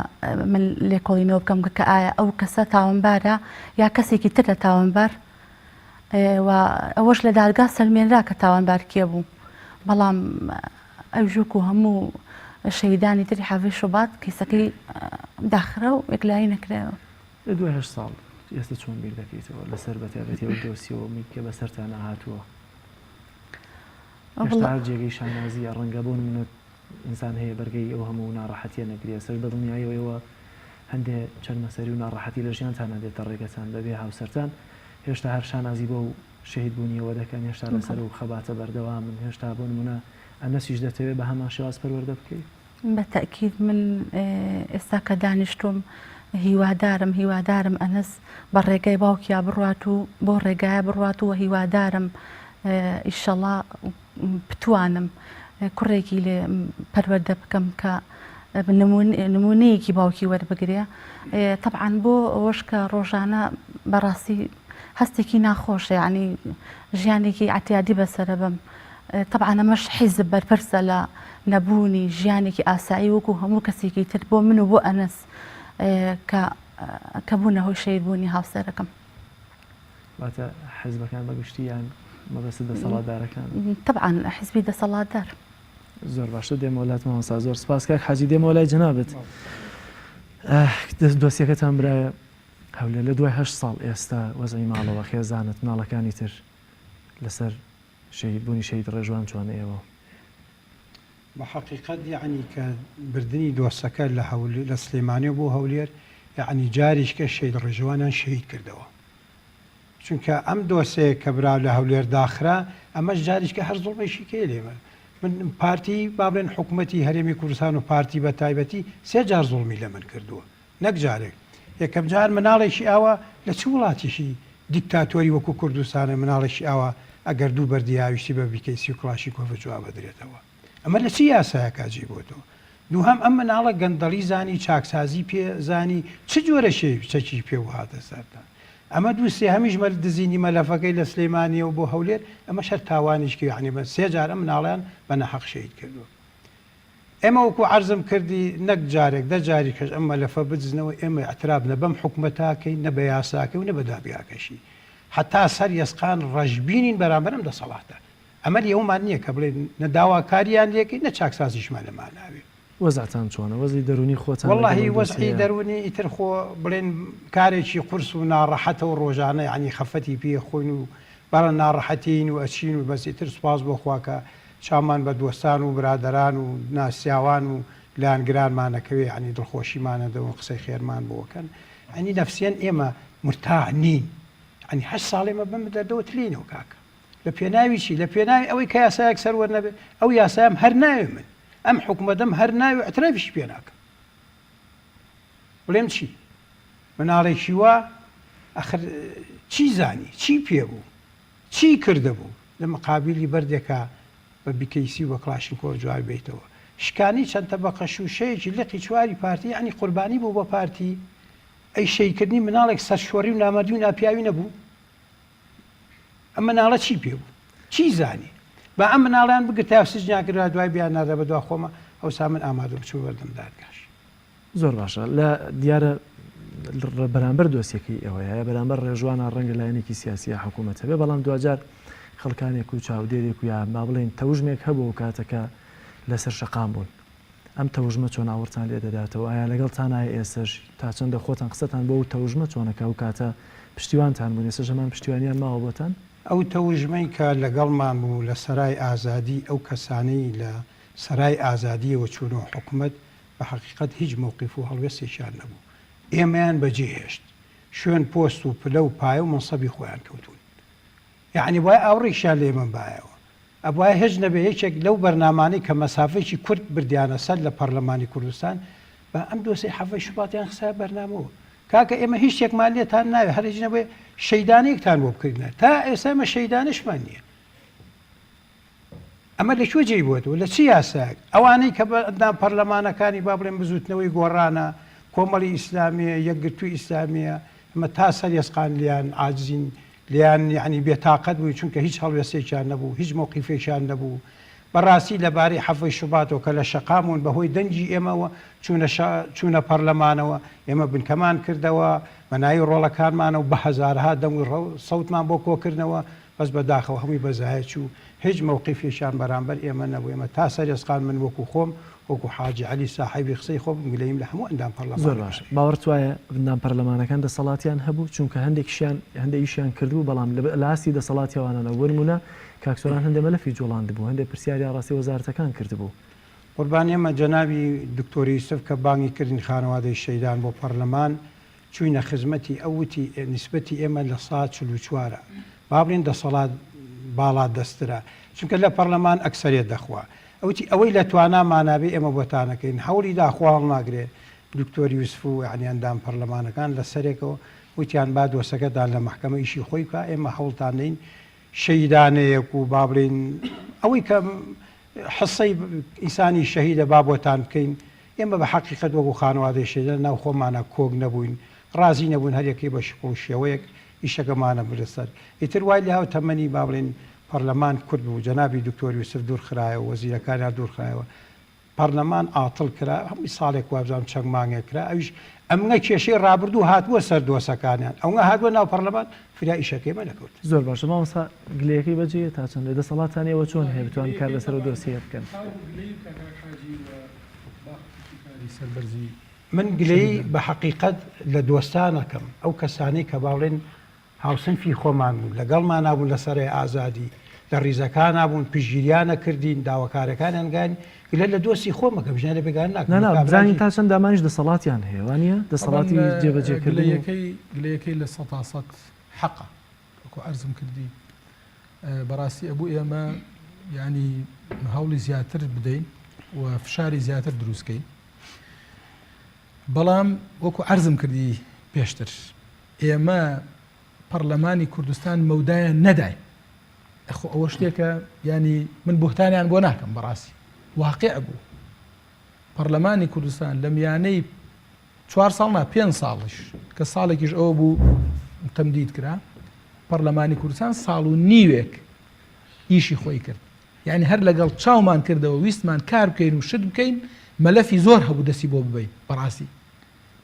من لێکۆڵینەوە بکەم کە ئایا ئەو کەسە تاوانبارە یا کەسێکی تر لە تاوانبار و ئەوەش لە دادگا سەلمێنرا کە تاوانبار کێ بوو بەڵام ئەوژوک و هەموو شەهیدانی تری حەڤی شوبات کەیسەکەی داخرا و یەکلایی نەکرایەوە. لە دوای 8 ساڵ ئێستا چۆن بیر دەکەیتەوە لەسەر بەتابەتیەوە دۆسیەوە کە بەسەرتانە هاتووە؟ هێشتا هەر جێگەی شانازیە ڕەنگە بۆ منە ئینسان هەیە بەرگەی ئەو هەموو ناڕەحەتیە نەگرێ سەر بە دڵنیایەوەیەوە هەندێ چەرمەسەری و ناڕەحەتی لە ژیانتان نەدێتە ڕێگەتان بەبێ هاوسەرتان هێشتا هەر شانازی بە و شەهید بوونیەوە دەکەن هێشتا لەسەر و خەباتە بەردەوام من هێشتا بۆ نمونە ئەنەسیش دەتەوێت بە هەمان شێواز پەروەردە بکەیت بەتەکید من ئێستا کە دانیشتوم هیوادارم ئەنەس بە ڕێگای باوکیا بڕات و بۆ ڕێگایە بڕات و هیوادارم ئیشەڵا بتوانم کوڕێکی لێ پەروەردە بکەم کە نمونەیەکی باوکی وەربگرێ طبعاً بۆ ئەوەش کە ڕۆژانە بەڕاستی هەستێکی ناخۆشە یعنی ژیانێکی ئەتیادی بەسەرە بم طبعاً ئەمەش حیزب بەرپرسە لە نەبوونی ژیانێکی ئاسایی وەکو هەموو کەسێکی تر بۆ من و بۆ ئەنەس کە بوونە هۆی شەیدبوونی هاوسەرەکەم واتە حیزبەکان بەگشتی یان مەبەست دەسەڵاتدارەکان طبعاً حیزبی دەسەڵاتدار زۆر باشە دێمە وڵاتمەوەسا زۆر سپاس کاک حاجی دێمە وڵای جەنابەت دۆسیەکەتان برایە هەولێر لە دوای 8 ساڵ ئێستا وەزعی ماڵەوە خێزانت ماڵەکانی تر لەسەر شەهیدبوونی شەهید ڕێژوان چۆن ئێوە بە حقیقت یعنی کە بردننی دۆستەکە لە سلێمانی بۆ هەولێر یعنی جاریشکە شەید ڕێژوانیان شەهید کردەوە چونکە ئەم دۆسەیە کە برا لە هەولێر داخرا ئەمەش جاریشکە هەر زۆڵمەشی کێ لێمە من پارتی بابلێن حکوومەتی هەرێمی کوردستان و پارتی بە تایبەتی 3 جار زۆڵمی لە من کردووە نەک جارێک یەکەم جار مناڵێکی ئاوە لە چ وڵاتیشی دیکتاتۆری وەکو کوردستانە مناڵێکی ئاوە ئەگەر دوو بەردیاویشتی بە بیکەیسی و کلاشی کۆڤ جواب بدرێتەوە ئەمە لە چی یاسایە کاجی بۆ تۆ دووهەم ئەم مناڵە گەندەڵی زانی چاکسازی پێ زانی چ جۆرە چەکی پێ و هاتە سەرتان ئەمە دووسێ هەمیش دزینی مەلەفەکەی لە سلێمانیەوە بۆ هەولێر ئەمە شەر تاوانیشکی یعنی بە 3 جار ئەم مناڵیان بە نەحەق شەهید کردووە ئێمە وەکو عەرزم کردی نەک جارێک 10 جاری کەش ئەم مەلەفە بدزنەوە ئێمە ئەتراب نە بەم حکوومەتاکەی نە بە یاساکەی و نە بە دابیاکەشی حتا سەر یەسقان ڕەشبینین بەرامبەرم دەسەڵاتە ئەمە ئەومان نییە کە بڵێ نە داواکاریان لێکەی نە چاکسازیشمان لەمان ناوێ وەزعتان چۆنە وەزی دەرونی خۆتان واللهی وەزعی دەرونی ئیتر خۆ بڵێن کارێکی قورس و ناڕەحەتە و ڕۆژانە یعنی خەفەتی پێ خۆین و بەڵە ناڕەحەتین و ئەچین و بەس ئیتر سوپاس بۆ خواکە چامان بە دۆستان و برادەران و ناسیاوان و لایەنگرانمانەکەوێ ینی دڵخۆشیمانەدەوە قسەی خێرمان بۆکەن ئەنی نەفسیان ئێمە مرتاح نین ینی 8 ساڵ ئێمە بم دەردەوە تلینەوە کاکە لە پێناوی چی لە پێناوی ئەوەی کە یاسایەک سەروەر نەبێ ئەو یاسایم هەر ناوێ من ئەم حکوومەتەم هەر ناوی ئەترافیش پێ ناکەم بڵێم چی مناڵێکی وا ئەخر چی زانی چی پێبوو چی کردەبوو لە مقابلی بەردێکە بە بیکەیسی وە کلاشینکۆڤ جواب بیتەوە شکانی چەند تەبەقە شوشەیەکی لقی چواری پارتی ینی قوربانی بوو بە پارتی ئەی شەیکردنی مناڵێک سەرشۆڕی و نامەردی و ناپیاوی نەبوو ئەم مناڵە چی پێبوو چی زانی بە ئەم مناڵیان بگرتا سجنیاکرا دوای بیان نادە بە دوا خۆمە ئەوسا من ئامادە بچوو وەردەم دادگاش زۆر باشە لە دیارە بەرامبەر دۆسیەکەی ئەوەیە بەرامبەر ڕێژوانە ڕەنگە لایەنێکی سیاسیە حکوومەت هەبێ بەڵام دوجار خەڵکانێک و چاودێرێک و یا با بڵێن تەوژمێک هەبوو کاتەکە لەسەر شەقام بوون ئەم تەوژمە چۆن ئاورتان لێ دەداتەوە ئایا لەگەڵتان ئایا ئێسش تا چەندە خۆتان قسەتان بۆ و تەوژمە چۆنەکە و کاتە پشتیوانتان بوون ێستا ژەمان پشتیوانیان ماوە بۆتان ئەو تەوژمەی کە لەگەڵمان بوو لە سەرای ئازادی ئەو کەسانەی لە سەرای ئازادیەوە چوونەوە حکوومەت بە حقیقت هیچ مووقیف و هەڵوێستێکیان نەبوو ئێمەیان بەجێهێشت شوێن پۆست و پلە و پایە و منسەبی خۆیان کەوتون یعنی وای ئاوڕێکیان لێ من بایەوە ئەبوای هێز نەبێ یەکێک لەو بەرنامانەی کە مەسافەیەکی کورد بردیانە سەر لە پەرلەمانی کوردستان بە ئەم دۆسەی حەڤەی شوباتیان خسای بەرنامەوە کاکە ئێمە هیچ شتێکمان لێتان ناوێ هەرێک نەبێ شەیدانەیەکتان بۆ بکردنە تا ئێستا ئەمە شەیدانشمان نییە ئەمە لەکوێ جێی بووەوە لە چی یاسایەک ئەوانەی کە بەدام پەرلەمانەکانی با بڵێن بزوتنەوەی گۆڕانە کۆمەڵی ئیسلامیە یەکگرتووی ئیسلامیە ئەمە تا سەر یەسقان لیان عاجزین لیان یعنی بێتاقەت بووی چونکە هیچ هەڵوێستێکیان نەبوو هیچ مووقیفێکیان نەبوو بەڕاستی لەبارەی حەڤەی شوباتەوە کە لە شەقامون بەهۆی دەنجی ئێمەوە چوونە پەرلەمانەوە ئێمە بنکەمان کردەوە بەناوی ڕۆڵەکانمانە و بە هەزارها دەنگی سەوتمان بۆ کۆکردنەوە بەس بەداخەوە هەمووی بەزایەت و هیچ مووقیفێکیان بەرامبەر ئێمە نەبوو ئێمە تا سەر یەسقان من وەکو خۆم وەکو حاجی عەلی ساحیبی قسەی خۆم گلەیم لە هەموو ئەندام پەرلەمان زۆر باش باوەڕت وایە ئەندام پەرلەمانەکان دەسەڵاتیان هەبوو چونکە هەندێکیشیان کردبوو بەڵام لە ئاستی دەسەڵاتیەوانانە وەرمونە کاکسۆران هەندێک مەلەفی جوڵاند بوو هەندێک پرسیاری ڕاستی وەزارەتەکان کردبوو قوربان ئێمە جەنابی دکتۆری یوسف کە بانگی کردین خانەوادەی شەیدان بۆ پەرلەمان چوینە خزمەتی ئەوتی نسبەتی ئێمە لە 144 با بڵێن دەسەڵات باڵا دەسترا چونکە لە پەرلەمان ئەکسەرێت دەخوا ئەوتی ئەوەی لە توانامانابێ ئێمە بۆتانەکەین هەوڵی داخواڵ ناگرێت دکتۆری یوسف و عنیاندام پەرلەمانەکان لە سەرێکەوە وتیان با دۆسەکەدان لە محکەمە ئیشی خۆی بکە ئێمە هەوڵتانین شەیدانەیەک و با بڵێن ئەوەی کە حسەی ئینسانی شەهیدە با بۆتان بکەین ئێمە بە حەقیقەت وەکو خانەوادەی شەیدان ناو خۆمانە کۆک نەبووین ڕازی نەبوون هەرێکی بە شکڵ شێوەیەک ئیشەکەمانە برسەر ئیتر وای لە هاو تەمەنی با بڵێن پەرلەمان کورد بوو جەنابی دکتۆر یوسف دوورخرایەوە وەزیرەکانیان دوورخرایەوە پەرلەمان ئاتڵ کرا هەمی ساڵێک وابزانام چەند مانگێک کرا ئەویش ئەمە کێشەی ڕابردوو هاتووە سەر دۆسەکانیان ئەوە هاتووە ناو پەرلەمان فریا ئیشەکەی مە نەکەوت زۆر باشە مامۆستا گلەیەکەی بەجێ تا چەند لێ دەسەڵاتانەوە چۆن هەیە بتوان کار لەسەر دۆسیە بکەن من گلەی بە حەقیقەت لە دۆستانەکەم ئەو کەسانی کە باڵێن هاوسنفی خۆمان بوون لەگەڵمان نابوون لەسەرێ ئازادی لە ڕیزەکان نابوون پشگیریانە کردین داواکارەکانیان گانی گلە لە دۆستی خۆمەکە بژنە بێگان نانا بزانین تا چەند دامانیش دەسەڵاتیان هەیە وانە دەسەڵاتی جێبەجێکردن گلەیەکەی لە 100% حەقە وەکو عەرزم کردی بەڕاستی ئەبوو ئێمە ینی هەوڵی زیاتر بدەین و فشاری زیاتر دروستکەین بەڵام وەکو عەرزم کردی پێشتر ئێمە پەرلەمانی کوردستان مەودایان نەداین ئەخۆ ئەوە شتێکە ینی من بوهتانیان بۆ ناکەم بەڕاستی واقع بوو پەرلەمانی کوردستان لە میانەی 4 ساڵ نا 5 ساڵش کە ساڵێکیش ئەوە بوو تەمدید کرا پەرلەمانی کوردستان ساڵ و نیوێک ئیشی خۆی کرد یعنی هەر لەگەڵ چاومان کردەوە ویستمان کار بکەین و شت بکەین مەلەفی زۆر هەبوو دەستی بۆ ببین بەڕاستی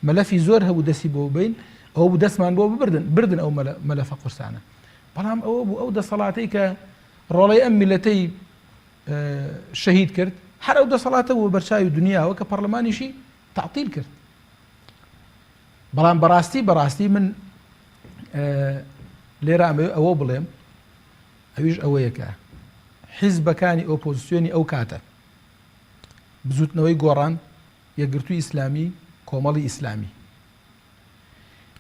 مەلەفی زۆر هەبوو دەستی بۆ ببین ئەو بوو دەستمان بۆ بردن ئەو مەلەفە قورسانە بەڵام ئەوە بوو ئەو دەسەڵاتەی کە ڕۆڵەی ئەم میلەتەی شەهید کرد هەر ئەو دەسەڵاتە بوو بەرچاوی دنیاوە کە پەرلەمانیشی تعتیل کرد بەڵام بەڕاستی من لێرە ئەوە بڵێم ئەویش ئەوەیەکە حیزبەکانی ئۆپۆزیسیۆنی ئەو کاتە بزوتنەوەی گۆڕان یەکگرتووی ئیسلامی کۆمەڵی ئیسلامی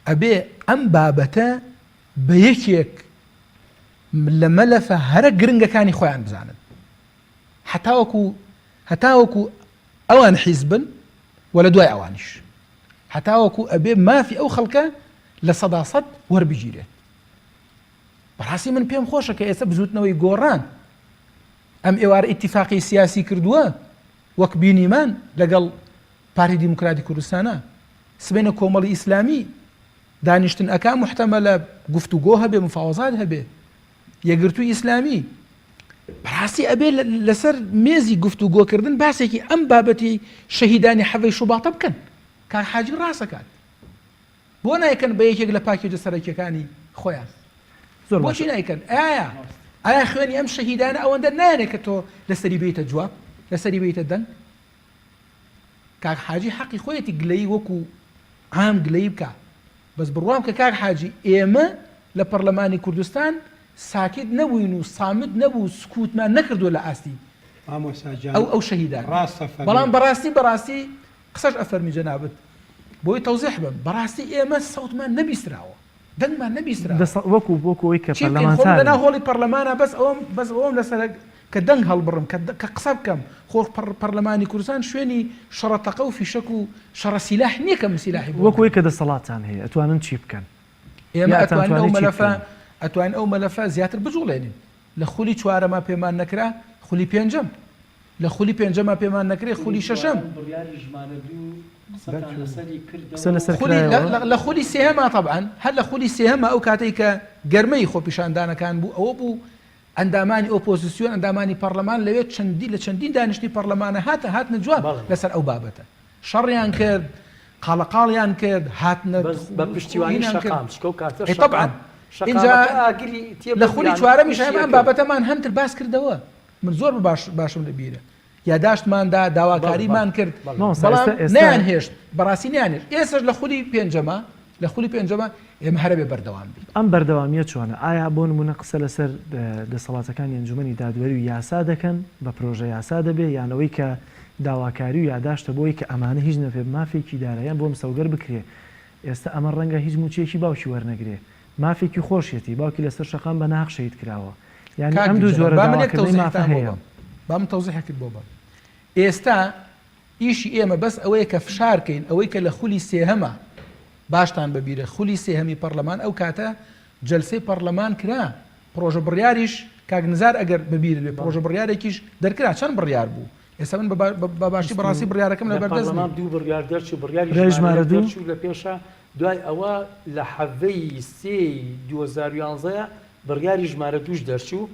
ئەبێ ئەم بابەتە بە یەکێک لە مەلەفە هەرە گرنگەکانی خۆیان بزانن هەتاوەکو ئەوان حیزبن و لە دوای ئەوانیش هەتاوەکو ئەبێ مافی ئەو خەڵکە لە 100% وەربگیرێت بەڕاستی من پێم خۆشە کە ئێستا بزوتنەوەی گۆڕان ئەم ئێوارە ئیتیفاقی سیاسی کردووە وەک بینیمان لەگەڵ پارتی دیموکراتی کوردستانە سبەینە کۆمەڵی ئیسلامی دانیشتن ئەکا محتەمەلە گفتوگۆ هەبێ مفاوەزات هەبێ یەکگرتووی ئیسلامی بەڕاستی ئەبێ لەسەر مێزی گفتوگۆکردن باسێکی ئەم بابەتی شەهیدانی حەڤەی شوباتە بکەن کاک حاجی ڕاستەکات بۆ نایکەن بە یەکێک لە پاکێجە سەرەکیەکانی خۆیان بۆچی نایکەن ئایا خوێنی ئەم شەهیدانە ئەوەندە نایەنێت کە تۆ لەسەری بێتە جواب لەسەری بێتە دەنگ کاک حاجی حەقی خۆیەتی گلەیی وەکو عام گلەیی بکە بەس بڕوام کە کاک حاجی ئێمە لە پەرلەمانی کوردستان ساکت نەبووین و سامت نەبوو سکوتمان نەکردووە لە ئاستی ئەو شەهیدان بەڵام بەڕاستی قسەش ئەفەرمی جەنابەت بۆی تەوزیح بم بەڕاستی ئێمە سەوتمان نەبیستراوە دەنگمان نەبیستراوە وەکوی کە پەرلەمانتان لە ناوهۆڵی پەرلەمانە بەس ئەوم لەسەر کە دەنگ هەڵبڕم کە قسە بکەم خۆ پەرلەمانی کوردستان شوێنی شەڕەتەقە و فیشەک و شەڕە سیلاح نییە کە سیلاحی وەکوی کە دەسەڵاتان هەیە ئەتوانن چی بکەن ئێمە ئەتوانین ئەو مەلەفە زیاتر بجوڵێنین لە خولی چوارەما پێمان نەکرا خولی پێنجەم لە خولی پێنجەما پێمان نەکرێ خولی شەشەم لە خولی سێهەما طبعاً هەر لە خولی سێهەما ئەو کاتەی کە گەرمەی خۆپیشاندانەکان بوو ئەوە بوو ئەندامانی ئۆپۆزیسیۆن ئەندامانی پەرلەمان لەوێت لە چەندین دانیشتی پەرلەمانە هاتنە جواب لەسەر ئەو بابەتە شەڕیان کرد قاڵەقاڵیان کرد هاتنە بە پشتیوانی شەقام طبعاً اینجا لە خولی چوارەمی شایمان بابەتەمان هەمتر باس کردەوە من زۆر باشم لە بیرە یاداشتماندا داواکاریمان کرد بەڵام نیان هێشت بەڕاستی نیان هێشت ئێستش لە خولی پێنجەمە لە خولی پێنجەمە ئێمە هەرە بێ بەردەوام بین. ئەم بەردەوامیە چۆنە؟ ئایا بۆ نمونە قسە لەسەر دەسەڵاتەکانی ئەنجومەنی دادوەری و یاسا دەکەن بە پرۆژە یاسا دەبێ یانەوەی کە داواکاری و یاداشتە بۆی کە ئەمانە هیچ نەفێ مافێکی دارایان بۆم سەوگەر بکرێ. ئێستا ئەمە ڕەنگە هیچ موچێکی باوکی وەرنەگرێ، مافێکی خۆشیەتی باوکی لەسەر شەقام بە ناق شەید کراوە. یعنی ئەم دوو جۆرە داواکردنی مافە هەیە. با من تەوزیحێکت بۆ بم. ئێستا ئیشی ئێمە بەس ئەوەیە کە فشارکەین ئەوەی کە لە خولی سێهەمە باشتان بەبیرە خولی سێهەمی پەرلەمان ئەو کاتە جەلسەی پەرلەمان کرا پرۆژە بڕیاریش کاگنزار ئەگەر ببیر بێ پرۆژە بڕیارێکیش دەرکرا چەند بڕیار بوو. ئێستا من بە باشی بەڕاستی بڕیارەکەم لە بەردەست دوو بڕیار دەرچ و بڕیاری ژمارە دوو لە پێشە دوای ئەوە لە حەڤەی 2011 بڕیاری ژمارە دووش دەرچوو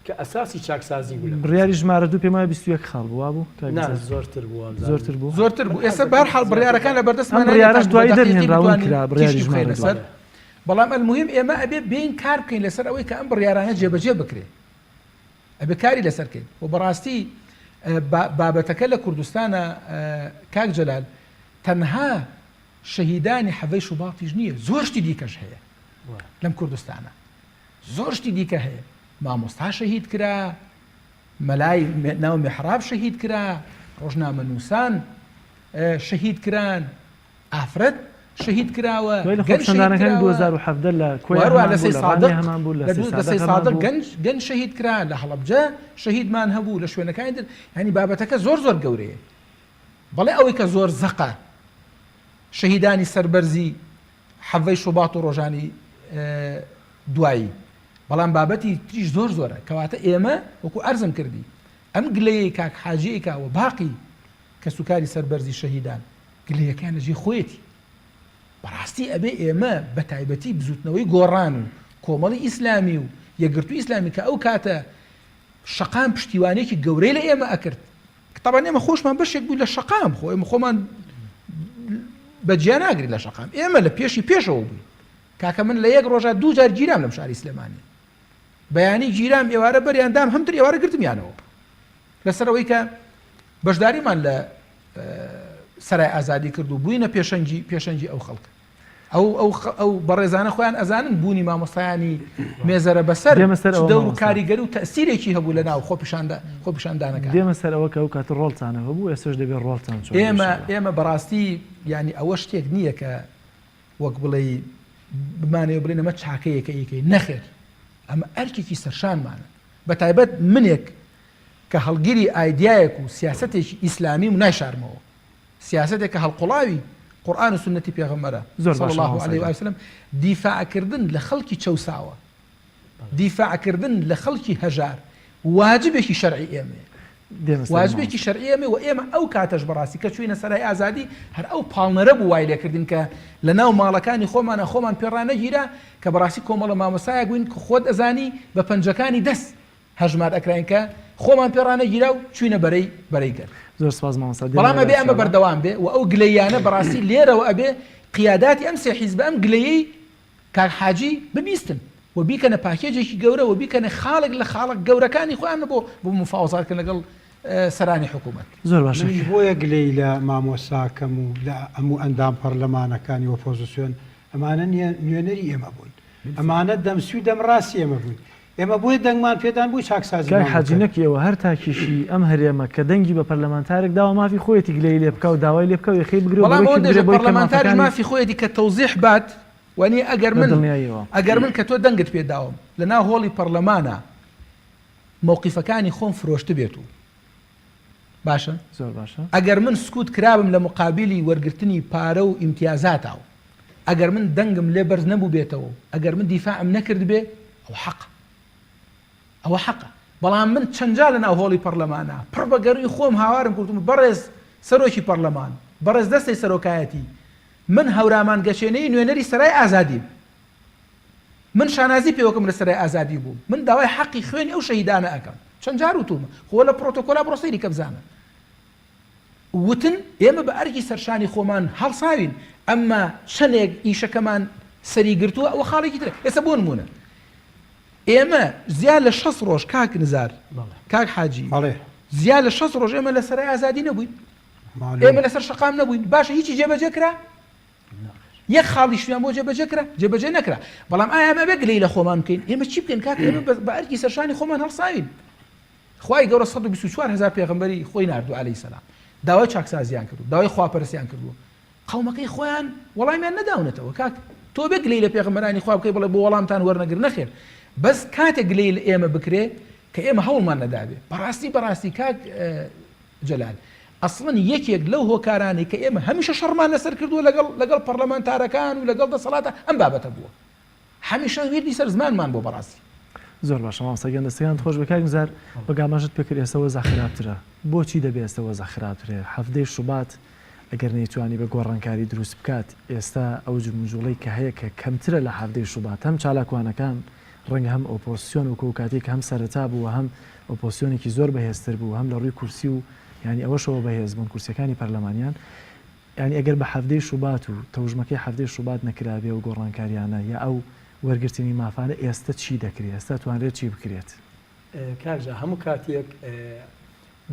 کە ئەساسی چاکسازی بوو. بڕیاری ژمارە دوو پێمای 21 خاڵ بووە بوو زۆرتر بووە زۆرتر بوو. ئێستا بەرحاڵ بڕیارەکان لە بەردەستمان بڕیارەش دوایی دەرهێنراون کرا بڕیاری ژمارە لەسەر. بەڵام المهم ئێمە ئەبێ بین کار بکەین لەسەر ئەوەی کە ئەم بڕیارانە جێبەجێ بکرێ، ئەبێ کاری لەسەرکەین. و بەڕاستی بابەتەکە لە کوردستانە کاک جەلال تەنها شەهیدانی حەڤەی شوباطیش نییە، زۆر شتی دیکەش هەیە لەم کوردستانە، زۆر شتی دیکە هەیە. مامۆستا شەهید کرا، مەلای ناو میحراب شەهید کرا، ڕۆژنامە نووسان شەهید کران، ئافرەت شەهید کراوە. خۆپشاندانەکانی 2017 لە لەسەی سادق گەنج شەهید کرا، لە هەڵەبجە شەهیدمان هەبوو، لە شوێنەکانی تر. ینی بابەتەکە زۆر زۆر گەورەیە. بەڵێ ئەوەی کە زۆر زەقە شەهیدانی سەربەرزی حەڤەی شوباط و ڕۆژانی دوایی، بەڵام بابەتی تریش زۆر زۆرە کەواتە ئێمە وەکو ئەرزم کردی ئەم گلەیەی کاک حاجەیەکەوە باقی کە سوکاری سەربەرزی شەهیدان گلەیەکان لەژێ خۆیەتی. بەڕاستی ئەبێ ئێمە بە تایبەتی بزوتنەوەی گۆڕان و کۆمەڵی ئیسلامی و یەکگرتووی ئیسلامی کە ئەو کاتە شەقام پشتیوانێکی گەورەی لە ئێمە ئەکرد. طبعاً ئێمە خۆشمان بەشێک بوو لە شەقام، خۆ ئێمە خۆمان بەجیا ناگری لە شەقام، ئێمە لە پێشەوە بووین. کاکە من لە یەک ڕۆژە 2 جار گیرام لەم شاری سلێمانی، بەیانی گیرام ئێوارە بەریاندام هەمتر ئێوارە گرتمیانەوە لەسەر ئەوەی کە بەشداریمان لە سەرای ئازادی کرد و بووینە پێشەنگی ئەو خەڵک. ئەو بەڕێزانە خۆیان ئەزانن بوونی مامۆستایانی مێزەرە بەسەر دەور و کاریگەری و تەسیرێکی هەبوو لە ناو خۆپیشاندانەکان. دێمە سەر ئەوە کە ئەو کات ڕۆڵتانە هەبوو، ئێسش دەبێت ڕۆڵتان چۆن. ئێمە بەڕاستی ینی ئەوە شتێک نییە کە وەک بڵێ بمانەوە بڵێن ئەمە چاکەیەکە یەکەی نەخێر، ئەمە ئەرکێکی سەرشانمانە. بە تایبەت منێک کە هەڵگیری ئایدیایەک و سیاسەتێکی ئیسلامی و نایشارمەوە، سیاسەتێک کە هەڵقوڵاوی قورآن و سنەتی پێغەمبەرە صلی الله علیه و سلم، دیفاعکردن لە خەڵکی چەوساوە، دیفاعکردن لە خەڵکی هەژار واجبێکی شەرعی ئێمەیە، واجبێکی شەرعی ئێمە. و ئێمە ئەو کاتەش بەڕاستی کە چووینە سەرای ئازادی هەر ئەو پاڵنەرە بوو وای لێکردین کە لە ناو ماڵەکانی خۆمان پێڕانەگیرە کە بەڕاستی کۆمەڵە مامۆسایە بووین کە خۆت ئەزانی بە پەنجەکانی دەست هەژمار ئەکراین کە خۆمان پێڕانەگیرە و چوینە بەرەی گەر. زۆر سپاس مامۆستا. بەڵام ئەبێ ئەمە بەردەوام بێ و ئەو گلەیانە بەڕاستی لێرەوە ئەبێ قیاداتی ئەم سێ حیزب ئەم گلەیەی کاک حاجی ببیستن و بیکەنە پاکێجێکی گەورە و بیکەنە خاڵێک لە خاڵک گەورەکانی خۆیان بۆ مفاوزاتکردن لەگەڵ سەرانی حکوومەت. زۆر باشە. بۆیە گلەی لە مامۆستاکەم و لە هەموو ئەندام پەرلەمانەکانی ئۆپۆزیسیۆن ئەمانە نوێنەری ئێمە بوون، ئەمانە دەمسوی دەمڕاستی ئێمە بوون. ئێمە بۆیە دەنگمان پێدان بووی چاکسازی حاجینەکیەوە هەر تاکیشی ئەم هەرێمە کە دەنگی بە پەرلەمانتارێک داوە مافی خۆیەتی گلەی لێ بکە و داوای لێ بکە و یەخەی بگرێ. بەڵام پەرلەمانتاری مافی خۆیەتی کە تەوزیح بات وانی ئەگەر من کە تۆ دەنگت پێداوم لە ناو هۆڵی پەرلەمانە مووقیفەکانی خۆم فرۆشت بێت و باشە زۆر باشە. ئەگەر من سکوت کرابم لە مقابلی وەرگرتنی پارە و ئیمتیازاتاو، ئەگەر من دەنگم لێ بەرز نەبوو بێتەوە، ئەگەر من دیفاعم نەکرد بێ ئەوە حەقە. بەڵام من چەندجا لە ناو هۆڵی پەرلەمانە پڕ بە گەروی خۆم هاوارم کردم بەڕێز سەرۆکی پەرلەمان، بەڕێز دەستەی سەرۆکایەتی، من هەورامان گەشێنەی نوێنەری سەرای ئازادیم، من شانازی پێوەکەم لە سەرای ئازادی بوو، من داوای حەقی خوێنی ئەو شەهیدانە ئەەکەم. چەند جار وتومە خۆ لە پرۆتۆکۆلا بڕۆسەیری کە بزانە وتن ئێمە بە ئەرکی سەرشانی خۆمان هەڵساوین، ئەمما چەندێک ئیشەکەمان سەری گرتووە ئەوە خاڵێکی ترە. ئێستا بۆ نمونە ئێمە زیاد لە 6 ڕۆژ کاک نزار کاک حاجی زیاد لە 6 ڕۆژ ئێمە لە سەرای ئازادی نەبووین، ئێمە لەسەر شەقام نەبووین. باشە هیچی جێبەجێ کرا؟ یەک خاڵی شویان بۆ جێبەجێ نەکرا بەڵام ئایا ئەمە بێگلەی لە خۆمان بکەین ئێمە چی بکەین کاک ئێمە بە ئەرکی سەرشانی خۆمان هەڵساوین خوای گەورە 124,000 پێغەمبەری خۆی ناردو عەلەیهی سەلام داوای چاکسازیان کردو داوای خواپەرستیان کردو قەومەکەی خۆیان وەڵامیان نەداونەتەوە کاک تۆ بێگلەی لە پێغەمبەرانی خوا بکەی بڵێ بۆ وەڵامتان وەرنەگر نەخێر بەس کاتێک گلەی لە ئێمە بکرێ کە ئێمە هەوڵمان نەدابێ بەڕاستی کاک جەلال ئەسڵەن یەکێک لەو هۆکارانی کە ئێمە هەمیشە شەڕمان لەسەر کردووە لەگەڵ پەرلەمانتارەکان و لەگەڵ دەسەڵاتە ئەم بابەتە بووە هەمیشە وێردی سەر زمانمان بۆ بەڕاستی زۆر باشە مامۆستا گەندەستەکان خۆش بە کاکزار بەگامەژت پێکرد ئێستا وەزە خراپترە بۆچی دەبێت ئێستا وەزە خراپترێ هەفتەی شوبات ئەگەر نەیتوانی بە گۆڕانکاری دروست بکات ئێستا ئەو جمجوڵەی کە هەیە کە کەمترە لە هەفتەی شوبات هەم چالاکوانەکان ڕەنگە هەم ئۆپۆزیسیۆن و کاتێک هەم سەرەتا بوو هەم ئۆپۆزیسیۆنێکی زۆر بەهێزتر بوو هەم لە ڕووی کورسی و ینی ئەوەشەوە بەهێز بوون کورسەکانی پەرلەمانیان ینی ئەگەر بە هەفتەی شوبات و تەوژمەکەی هەفتەی شوبات نەکرابێ و گۆڕانکاریانە یا ئەو وەرگرتنی مافانە ئێستا چی دەکرێت ئێستا توانرێت چی بکرێت کاژە هەموو کاتێک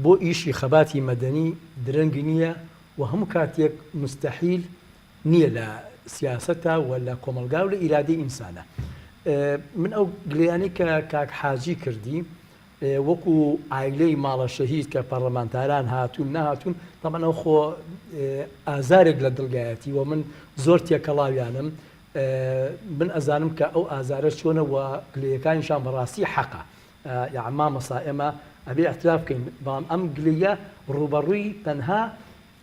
بۆ ئیشی خەباتی مەدەنی درەنگ نییە و هەموو کاتێک مستحیل نییە لە سیاسەتە و لە کۆمەلگا و لە ئیرادەی ئینسانە من ئەو گلەیانی کە کاک حاجی کردی وەکو ئایلەی ماڵە شەهید کە پەرلەمانتاران هاتوون نهاتوون تەمان ئەو خۆ ئازارێک لە دڵگایەتی و من زۆر تێکەڵاویانم من ئەزانم کە ئەو ئازارە چۆنەوە گلەیەکانیشان بەڕاستی حەقە یاعما مەسا ئێمە ئەبێ ئەتراف بکەین بەڵام ئەم گلەیە ڕوبەڕووی تەنها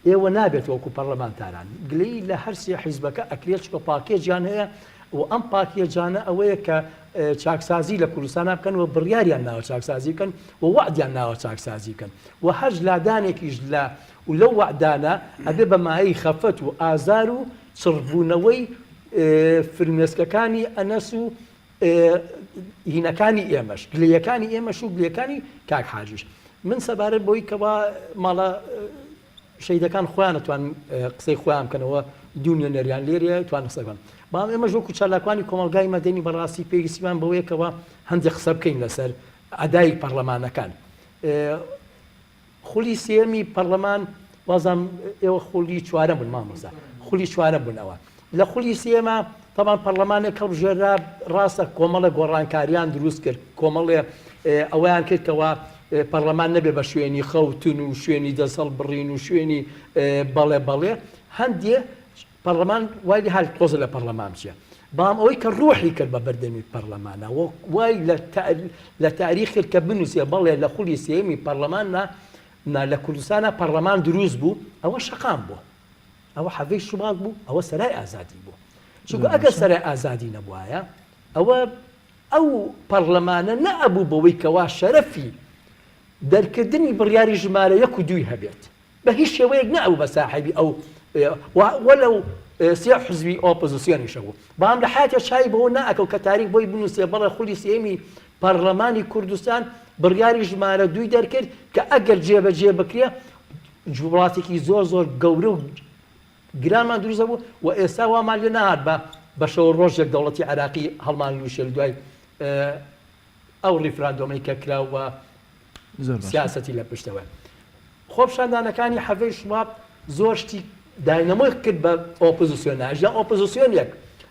ئێوە نابێت وەکو پەرلەمانتاران گلەی لە هەرسێ حیزبەکە ئەکرێت چکە پاکێجیان هەیە و ئەم پاکێجانە ئەوەیە کە چاکسازی لە کوردستانە بکەن و بڕیاریان ناوە چاکسازی بکەن و وعدیان ناوە چاکسازی بکەن و هەر لادانێکیش لە و لەو وعدانە ئەبێ بە مایەی خەفەت و ئازار و چڕبوونەوەی فرمێسکەکانی ئەنەس و هینەکانی ئێمەش گلەیەکانی ئێمەش و گلەکانی کاک حاجیش من سەبارەت بۆی کەوا ماڵە شەیدەکان خۆیان نەتوان قسەی خۆیان بکەنەوە دوونیە نەریان لێرە توان قسەکەن بەڵام ئێمە ژۆکو چالاکانی کۆمەلگای مەدەنی بەڕاستی پێویستیمان بەوەیەکەوە هەندێک قسە بکەین لەسەر ئەدای پەرلەمانەکان خولی سێمی پەرلەمان وازام ئێوە خولی چوارەم بوون مامۆستا خولی چوارەم بوونەوە لە خولی سێمە طبعا پەرلەمانێک هەڵبژێرا ڕاستە کۆمەڵە گۆڕانکاریان دروست کرد کۆمەڵێ ئەوەیان کردکەوە پەرلەمان نەبێ بە شوێنی خەوتن و شوێنی دەسەڵ بڕین و شوێنی بەڵێ هەندێ پەرلەمان وای هەل تۆزە لە پەرلەمان بچێ بەڵام ئەوەی کە ڕوحی کرد بە بەردەمی پەرلەمانە وای لە تاریخ کە بنووسێ بەڵێ لە خولی سێمی پەرلەمان لە کوردستانە پەرلەمان دروست بوو ئەوە شەقام بوو ئەوە حەڤەی شوبات بوو ئەوە سەرای ئازادی بوو چونکە ئەگەر سەرای ئازادی نەبووایە ئەو پەرلەمانە نەئەبوو بەوەی کەوا شەرەفی دەرکردنی بڕیاری ژمارە 1 و 2 هەبێت بە هیچ شێوەیەک نەئەو بە ساحیبی ئەو وەلەو سێ حزبی ئۆپۆزیسیۆنیشە بوو بەڵام لە حیاتە چای بەوە نائەکەو کە تاریخ بۆی بنووسێ بەڵێ خولی سێمی پەرلەمانی کوردستان بڕیاری ژمارە 2 دەرکرد کە ئەگەر جێبەجێ بکرێ وڵاتێکی زۆر گەورە و گرانمان دروستە بوو و ئێستا وامان لێ نەهات بە شەو ڕۆژێک دەوڵەتی عێراقی هەڵمان لوشێل دوای ئەو ڕیفراندۆمەی کە کراوە سیاسەتی لە پشتەوە خۆپشاندانەکانی حەڤەی شواب زۆر شتی داینەمۆی کرد بە ئۆپۆزیسیۆنە ژیان ئۆپۆزیسیۆنێک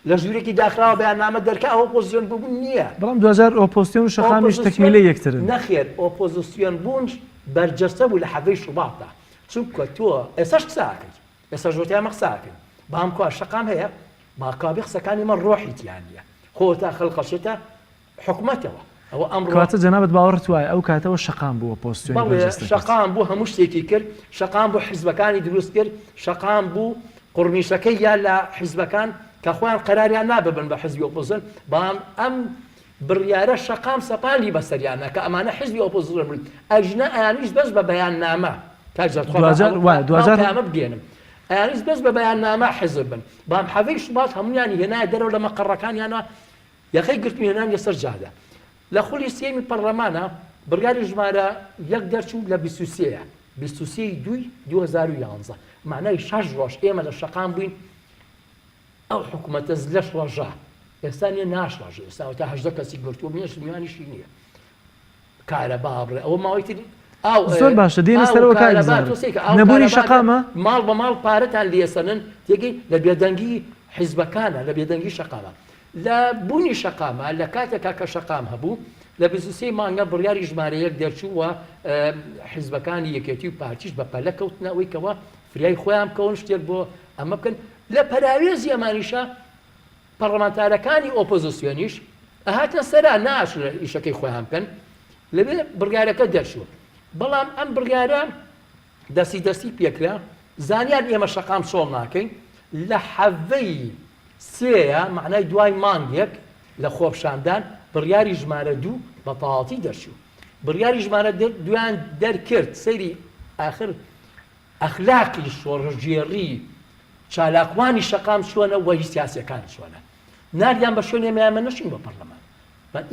لە ژوورێکی داخراوە بەیاننامە دەرکا ئەو ئۆپۆزیسیۆن بوون نییە بەڵام 2000 ئۆپۆزیسیۆن و شەقامیش تەکمیلەی یەکترن نەخێر ئۆپۆزیسیۆن بوونش بەرجەستە بوو لە حەڤەی شوباتدا چونکە تۆ ئێساش قساکەی ئێستا ژۆتیان مەقساکەین بام کوا شەقام هەیە ماکابی قسەکانی من ڕۆحی تیان نییە خۆتا خەڵقەشێتە حکومەتەوە ئەوە ئەمڕۆ جەنابەت باوەڕت وایە ئەو کاتەوە شەقام بووە پۆستیۆنی شەقام بوو هەموو شتێکی کرد شەقام بوو حیزبەکانی دروست کرد شەقام بوو قڕمیشەکەی یان لە حیزبەکان کە خۆیان قەراریان ناببن بە حیزبی ئۆپۆزیسیۆن بەڵام ئەم بڕیارە شەقام سەپاندی بەسەریانە کە ئەمانە حیزبی ئۆپۆزیسیۆن بن ئەژنە ئەیانیش بەس بە بەیاننامە کاجەمە بگێنم ئەیانیش بەس بە بەیاننامە حیزب بن بەڵام حەڤەی شوبات هەمویانی هێنایە دەرەوە لە مەقەڕەکانیانە یەخەی گرتمی هێنان لەسەر جادە لە خولی سێمی پەرلەمانە بڕیاری ژمارە 1 دەرچوو لە 23ە 23/2/2011 معنای 6 ڕۆژ ئێمە لە شەقام بووین ئەو حکوومەتە لەش ڕۆژە ئێستا نیە ناشڕژێ ئێستا تا 18 کەسی گرتووە مێش میوانیشی نییە کارەبا بڕێ ئەوە ماوەیتر زۆر باشە دێنە سەرەوە کارێک نەبوونی شەقامە ماڵ بە ماڵ پارەتان لێسەنن تێگەی لە بێدەنگی حیزبەکانە لە بێدەنگی شەقامە لە بوونی شەقامە لە کاتێکا کە شەقام هەبوو لە 23 مانگە بڕیاری ژمارەیەک دەرچووە حیزبەکانی یەکێتی و پارتیش بە پەلە کەوتنەوەی کەەوە فریای خۆیان بکەون شتێک بۆ ئەمە بکەن لە پەراوێزی ئەمانیشە پەرلەمانتارەکانی ئۆپۆزیسیۆنیش ئەهاتە سەرا ناش لە ئیشەکەی خۆیان بکەن لەبێ بڕیارەکە دەرچووە بەڵام ئەم بڕیارە دەستی پێکرا زانیان ئێمە شەقام سۆڵ ناکەین لە حەڤەی سێە معنای دوای مانگێک لە خۆپشاندان بڕیاری ژمارە 2 بە تەواوەتی دەرچوو بڕیاری ژمارە دویان دەرکرد سەیری ئاخر ئەخلاقی شۆڕژێڕی چالاکوانی شەقام چۆنە وەی سیاسیەکان چۆنە ناردیان بە شوێنێ ئێمە نەشین بە پەرلەمان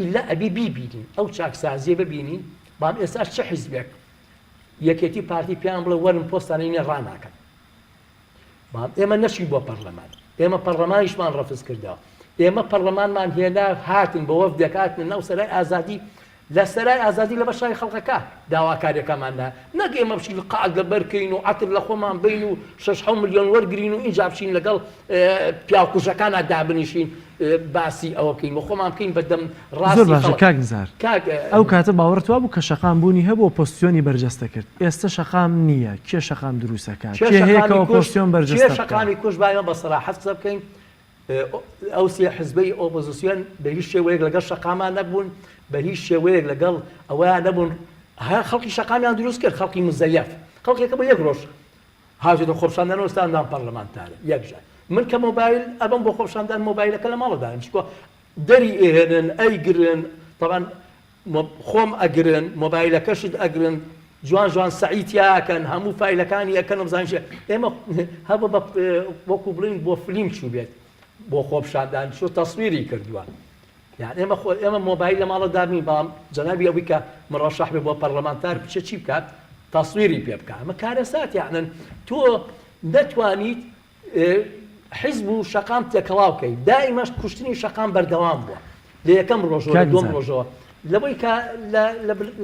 ئیلا ئەبێ بیبینین ئەو چاکسازیە ببینین بام ئێستا چه حیزبێک یەکێتی پارتی پیان بڵێ وەرن پۆستانینە ڕناکەن بام ئێمە نەشین بۆ پەرلەمان ئێمە پەرلەمانیشمان ڕەفز کردەوە ئێمە پەرلەمانمان هێنا هاتن بە وەف دەکاتن ناو سەرای ئازادی لە سەرای ئازادی لە بەشای خەڵکەکە داواکاریەکەماندا نەک ئێمە بچین قاعد لەبەرکەین و عەتر لە خۆمان بین و 6 ملیۆن وەرگرین و ئینجا بچین لەگەڵ پیاوکوژەکانە دابنیشین باسی ئەوە بکەین و خۆمان بکەین بەدەم ڕاستی زۆر باشە کاک نزار ئەو کاتە باوەڕت وا بوو کە شەقام بوونی هەبوو ئۆپۆزیسیۆنی بەرجەستە کرد ئێستا شەقام نییە کێ شەقام دروستەکە کێ هەیە کە ئۆپۆزیسیۆن بەرجەستە بکات شەقامی کوش باە بە سەراحەت قسە بکەین ئەو سێ حزبەی ئۆپۆزیسیۆن بە هیچ شێوەیەک لەگەڵ شەقامان نەبوون بە هیچ شێوەیەک لەگەڵ ئەوەیان نەبوون خەڵکی شەقامیان دروست کرد خەڵکی مزەیەف خەڵکێکە بە یەک ڕۆژ هاوجێتە خۆپشاندان وەستاندان پەرلەمانتارە یەکجار من کە مۆبایل ئەبم بۆ خۆپشاندان مۆبایلەکە لە ماڵەدایم چکۆ دەری ئێهێنن ئەیگرن طبعا خۆم ئەگرن مۆبایلەکەشت ئەگرن جوان جوان سعیتیاکەن هەموو فایلەکانی ئەەکەن بزانش ئێمە هەبە وەکو بڵین بۆ فلیم چوو بێت بۆ خۆپشاندان شو تەسویری کردووە یعنی ئێمە مۆبایل لە ماڵە دابین بەڵام جەنابی ئەوەی کە مڕەشەح بێ بۆ پەرلەمانتار بچێ چی بکات تەسویری پێ بکات ئەمە کارەسات یعنن تۆ نەتوانیت حیزب و شەقام تێکەڵاو بکەیت دائیمەش کوشتنی شەقام بەردەوام بووە لە یەکەم ڕۆژەوە دوم ڕۆژەوە لەبەی کە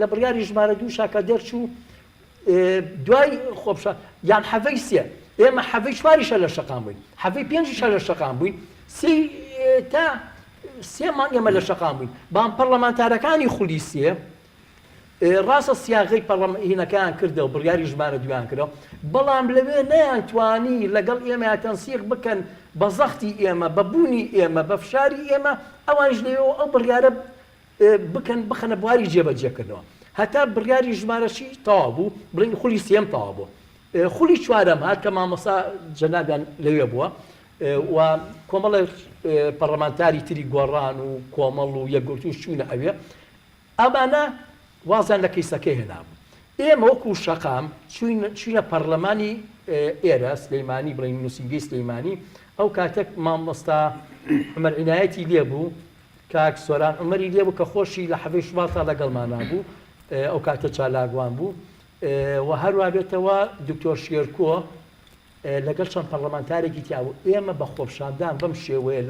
لە بڕیاری ژمارە 2 شاکە دەرچوو دوای خۆپشان یان حەڤەی سێ ئێمە حەڤەی 4 لە شەقام بووین حەڤەی 5 لە شەقام بووین تا سێمان ئێمە لە شەقام بووین بام پەرلەمانتارەکانی خولی سێ ڕاستە سیاغی پەرلەمانهینەکەیان کردەوە بڕیاری ژمارە 2 کردەوە بەڵام لەوێ نەیانتوانی لەگەڵ ئێمە تەنسیق بکەن بە زەختی ئێمە بە بوونی ئێمە بە فشاری ئێمە ئەوانش لەوێەوە ئەو بڕیارە بکەن بخەنە بواری جێبەجێکردنەوە هەتا بڕیاری ژمارەشی تەواو بوو بڵین خولی سێم تەواو بوو خولی 4 هات کە مامۆستا جەنابیان لەوێ بووە و کۆمەڵە پەرلەمانتاری تری گۆڕان و کۆمەڵ و یەکگرتوش چوونە ئەوێ ئەمانە وازان لە کەیسەکەی هێنابوو ئێمە وەکو شەقام چوینە پەرلەمانی ئێرە سلەیمانی بڵین نووسینگەی سلەیمانی ئەو کاتێک مامۆستا عومەر عنایەتی لێبوو کاک سۆران عومەری لێبوو کە خۆشی لە حەڤەی شوباتا لەگەڵمانە بوو ئەو کاتە چالاگوان بوو و هەروە بێتەوە دکتۆر شێرکۆ لەگەڵ چەند پەرلەمانتارێکی تیاوە ئێمە بە خۆپشاندان بەم شێوەیە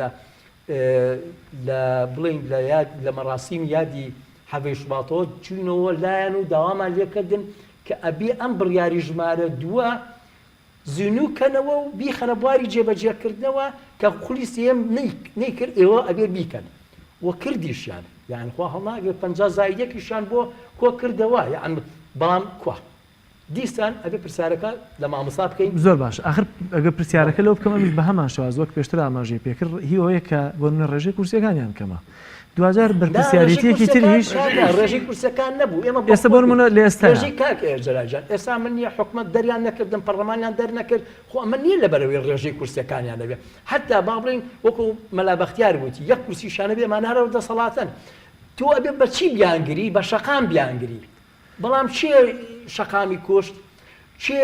لە بڵین لە مەراسیم یادی حەڤەی شوباتەوە چوینەوە لایەن و داوامان لێکردن کە ئەبێ ئەم بڕیاری ژمارە 2 زینوکەنەوە و بیخەنە بواری جێبەجێکردنەوە کە خولی سێم نەیکرد ئێوە ئەبێ بیکەن وە کردیشیان یان خوا هەڵناگرێت 50 زایدێکیشان بۆ کۆ کردەوە یان بەڵام کوا دیسان ئەبێ پرسیارەکە لە مامۆستا بکەین زۆر باش ئاخر ئەگە پرسیارەکە لەو بکەمە بە هەمان شێواز وەک پێشتر ئاماژەی پێکرد هی ئەوەیە کە بۆ منە ڕێژەی کورسیەکانیان کەمە دوجار بەرپرسیارەتێکی تر هیچ ڕێژەی کورسەکان نەبوو ئێمە ئێستا بۆ منە لە ئێستا ڕێژەی کاک ئێرجەراجان ئێستا من نییە حکومەت دەریان نەکردن پەرلەمانیان دەرنەکرد خۆ ئەمە نییە لەبەرەوەی ڕێژەی کورسەکانیان نەبێت حتا با بڵین وەکو مەلا بەختیار وتی یەک کورسیشانە بێ مانارەوە دەسەڵاتن تۆ ئەبێ بە چی بیانگری بە شەقام بیانگری بەڵام چێ شەقامی کوشت چێ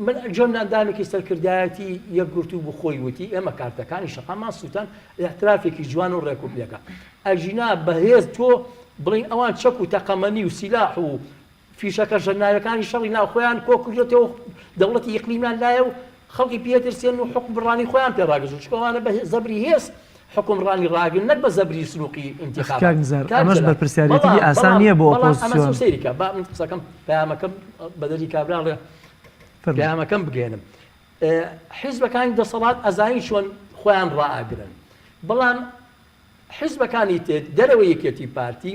من جۆن ئەندامێکی سەرکردایەتی یەکگرتوو بۆ خۆی وتی ئێمە کارتەکانی شەقامان سووتان احترافێکی جوان و ڕێکوپلەکە ئەژینا بەهێز تۆ بڵین ئەوان چەک و تەقەمەنی و سیلاح و فیشەکە ژەرنایەکانی شەڕی ناوخۆیان کۆکردێتەوە دەوڵەتی یەقلیمیان لایە و خەڵکی پێترسێن و حکم ڕانی خۆیان پێڕاگەزن چکەوانە بە زەبری هێز حکم ڕانی ڕاگرن نەک بە زەبری سنووقی انتخاب ئەمەش بەرپرسیارەتێکی ئاسان نییە بۆ ئۆپۆزیسیۆن سەیریکە با من قسەکەم پەیامەکەم بەدەری کابراڵێ پەیامەکەم بگێنم حیزبەکانی دەسەڵات ئەزانی چۆن خۆیان ڕائگرن بەڵام حیزبەکانی تر دەرەوە یەکێتی پارتی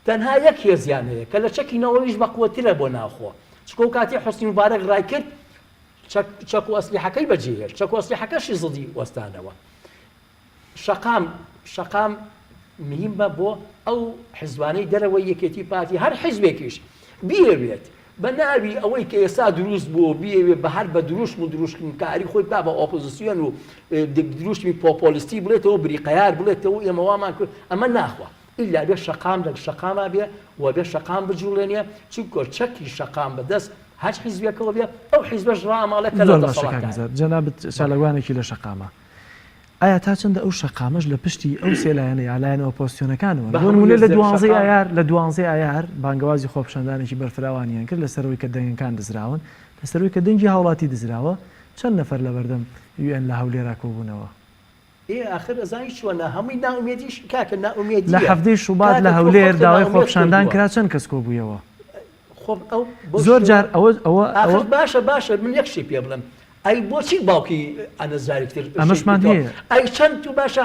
تەنها یەک هێزیان هەیە کە لە چەکینەوەیش بەقوەترە بۆ ناوخۆ چکۆ کاتی حوسنی مبارەک ڕای کرد چەک و ئەسلیحەکەی بەجێهێشت چەک و ئەسلیحەکەشی زڵی وەستانەوە شەقام مهم بە بۆ ئەو حیزبانەی دەرەوەی یەکێتی پارتی هەر حیزبێکیش بیەوێت بە ناوی ئەوەی کە ئێستا دروست بوو بیەوێ بە هەر بە دروشم و دروشتکاری خۆی با بە ئۆپۆزیسیۆن و دروشتمی پۆپۆلیستی بڵێتەوە بریقەیار بڵێتەوە ئێمە وامان کرد ئەمە ناخوا ئیلا بێ شەقام لە شەقاما بێ و بێ شەقام بجوڵێنێ چونکە چەکی شەقام بەدەست هەر حیزبێکەوە بێ ئەو حیزبەش ڕاماڵێکە لە دەسەڵاتدا جەنابەت شالەوانێکی لە شەقامە ئایا تا چەندە ئەو شەقامەش لە پشتی ئەو سێلایەنە یالایەن ئۆپۆزیسیۆنەکانەوە بۆنمونە لە دوانزەی ئایار بانگەوازی خۆپشاندانێکی بەرفراوانیان کرد لە سەرەوەی کە دەنگەکان دزراون لە سەرەوەی کە دەنگی هاوڵاتی دزراوە چەند نەفەر لە بەردەم UN لە هەولێرا کۆبوونەوە آخر ئەزانی چۆنە هەمووی ناومێدیش کاکە ناومێدی لە هەفتەی شوبات لە هەولێر داوای خۆپشاندان کرا چەند کەس کۆبوویەوە زۆر جار ئەوە باشە من یەک شی پێ بڵم ئەی بۆچی باوکی ئەنەزارێکتر ئەمەشمان هەیە ئەی چەند تو باشە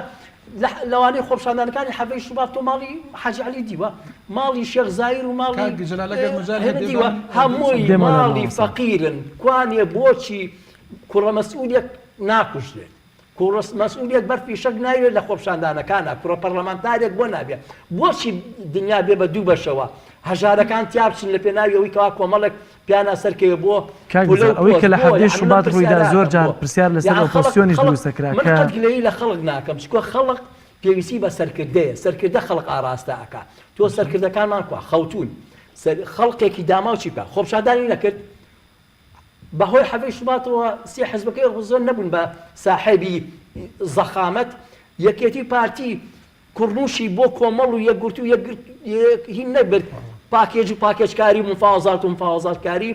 لەوانەی خۆپشاندانەکانی حەفەی شوبات تۆ ماڵی حاجی عەلی دیوە ماڵی شێخ زایر و ماڵی دیوە هەمووی ماڵی فەقیرن کوانێ بۆچی کوڕە مەسئولێک ناکوژرێت مەسئولێک بەرفی شەک ناوێت لە خۆپشاندانەکانە کوڕە پەرلەمانتارێک بۆ نابێت بۆچی دنیا بێ بە دوو بەشەوە هەژارەکان تیابچن لە پێناوی ئەوەی کەوا کۆمەڵێک پیانە سەرکەوێ بۆ ئەوەی کە لە هەفتەی شوبات ڕوویدا زۆر جار پرسیار لەسەر ئۆپۆزیسیۆنیش دروستەکرا من قەتگلەیی لە خەڵک ناکەم چکۆ خەڵک پێویستی بە سەرکردەیە سەرکردە خەڵک ئاڕاستە ئەکا تۆ سەرکردەکانمان کووە خەوتون خەڵقێکی داماوچی پێ خۆپشاندانی نەکرد بەهۆی حەفەی شوباتەوە سێ حیزبەکەی زۆر نەبوون بە ساحێبی زەخامەت یەکێتی پارتی کوڕنووشی بۆ کۆمەڵ و یەکگرت و هین نەبرد پاکێج و پاکێجکاری مفاوەزات و مفاوەزاتکاری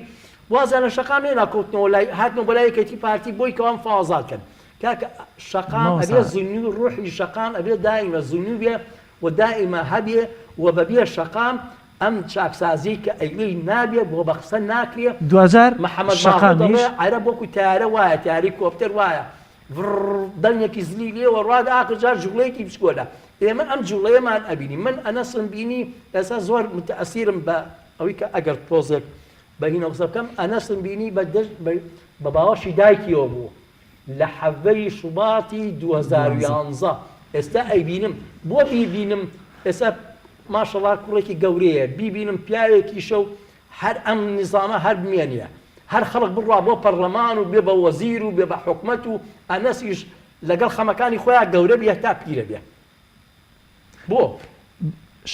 وازە لە شەقام لێ ناکەوتنەوە لای هاتنەوە بە لای یەکێتی پارتی بۆی کەوا مفاوەزاتکەن کاکە شەقام ئەبێ زونی و ڕوحی شەقام ئەبێ دائیمە زونی بێ و دائیمە هەبێ و بەبێ شەقام ئەم چاکسازی کە ئەیلی نابێ بۆ بە قسە ناکرێ دوجار محەممەد شەقامیش عەرە بۆکو تارە وایە تاری کۆپتەر وایە دەنگێکی زلی لێوە ڕاد ئاخرجار جوڵەیەکی بچکۆدا ئێمە ئەم جوڵەیەمان ئەبینی من ئەنەسم بینی ئێستا زۆر متەئەسیرم بە ئەوەی کە ئەگەر تۆزێک بەهینە قسە بکەم ئەنەسم بینی بە باوەشی دایکیەوە بوو لە حەڤەی شوباتی 2011 ئێستا ئەیبینم بۆ بیبینم ئێستا ماشەڵڵا کوڕێکی گەورەیە بیبینم پیاوێکی شەو هەر ئەم نظامە هەر بمێنیە هەر خەڵک بڕوا بۆ پەرلەمان و بێ بە وەزیر و بێ بە حکومەت و ئەنەسیش لەگەڵ خەمەکانی خۆیان گەورە بێ تا پیرە بێ بۆ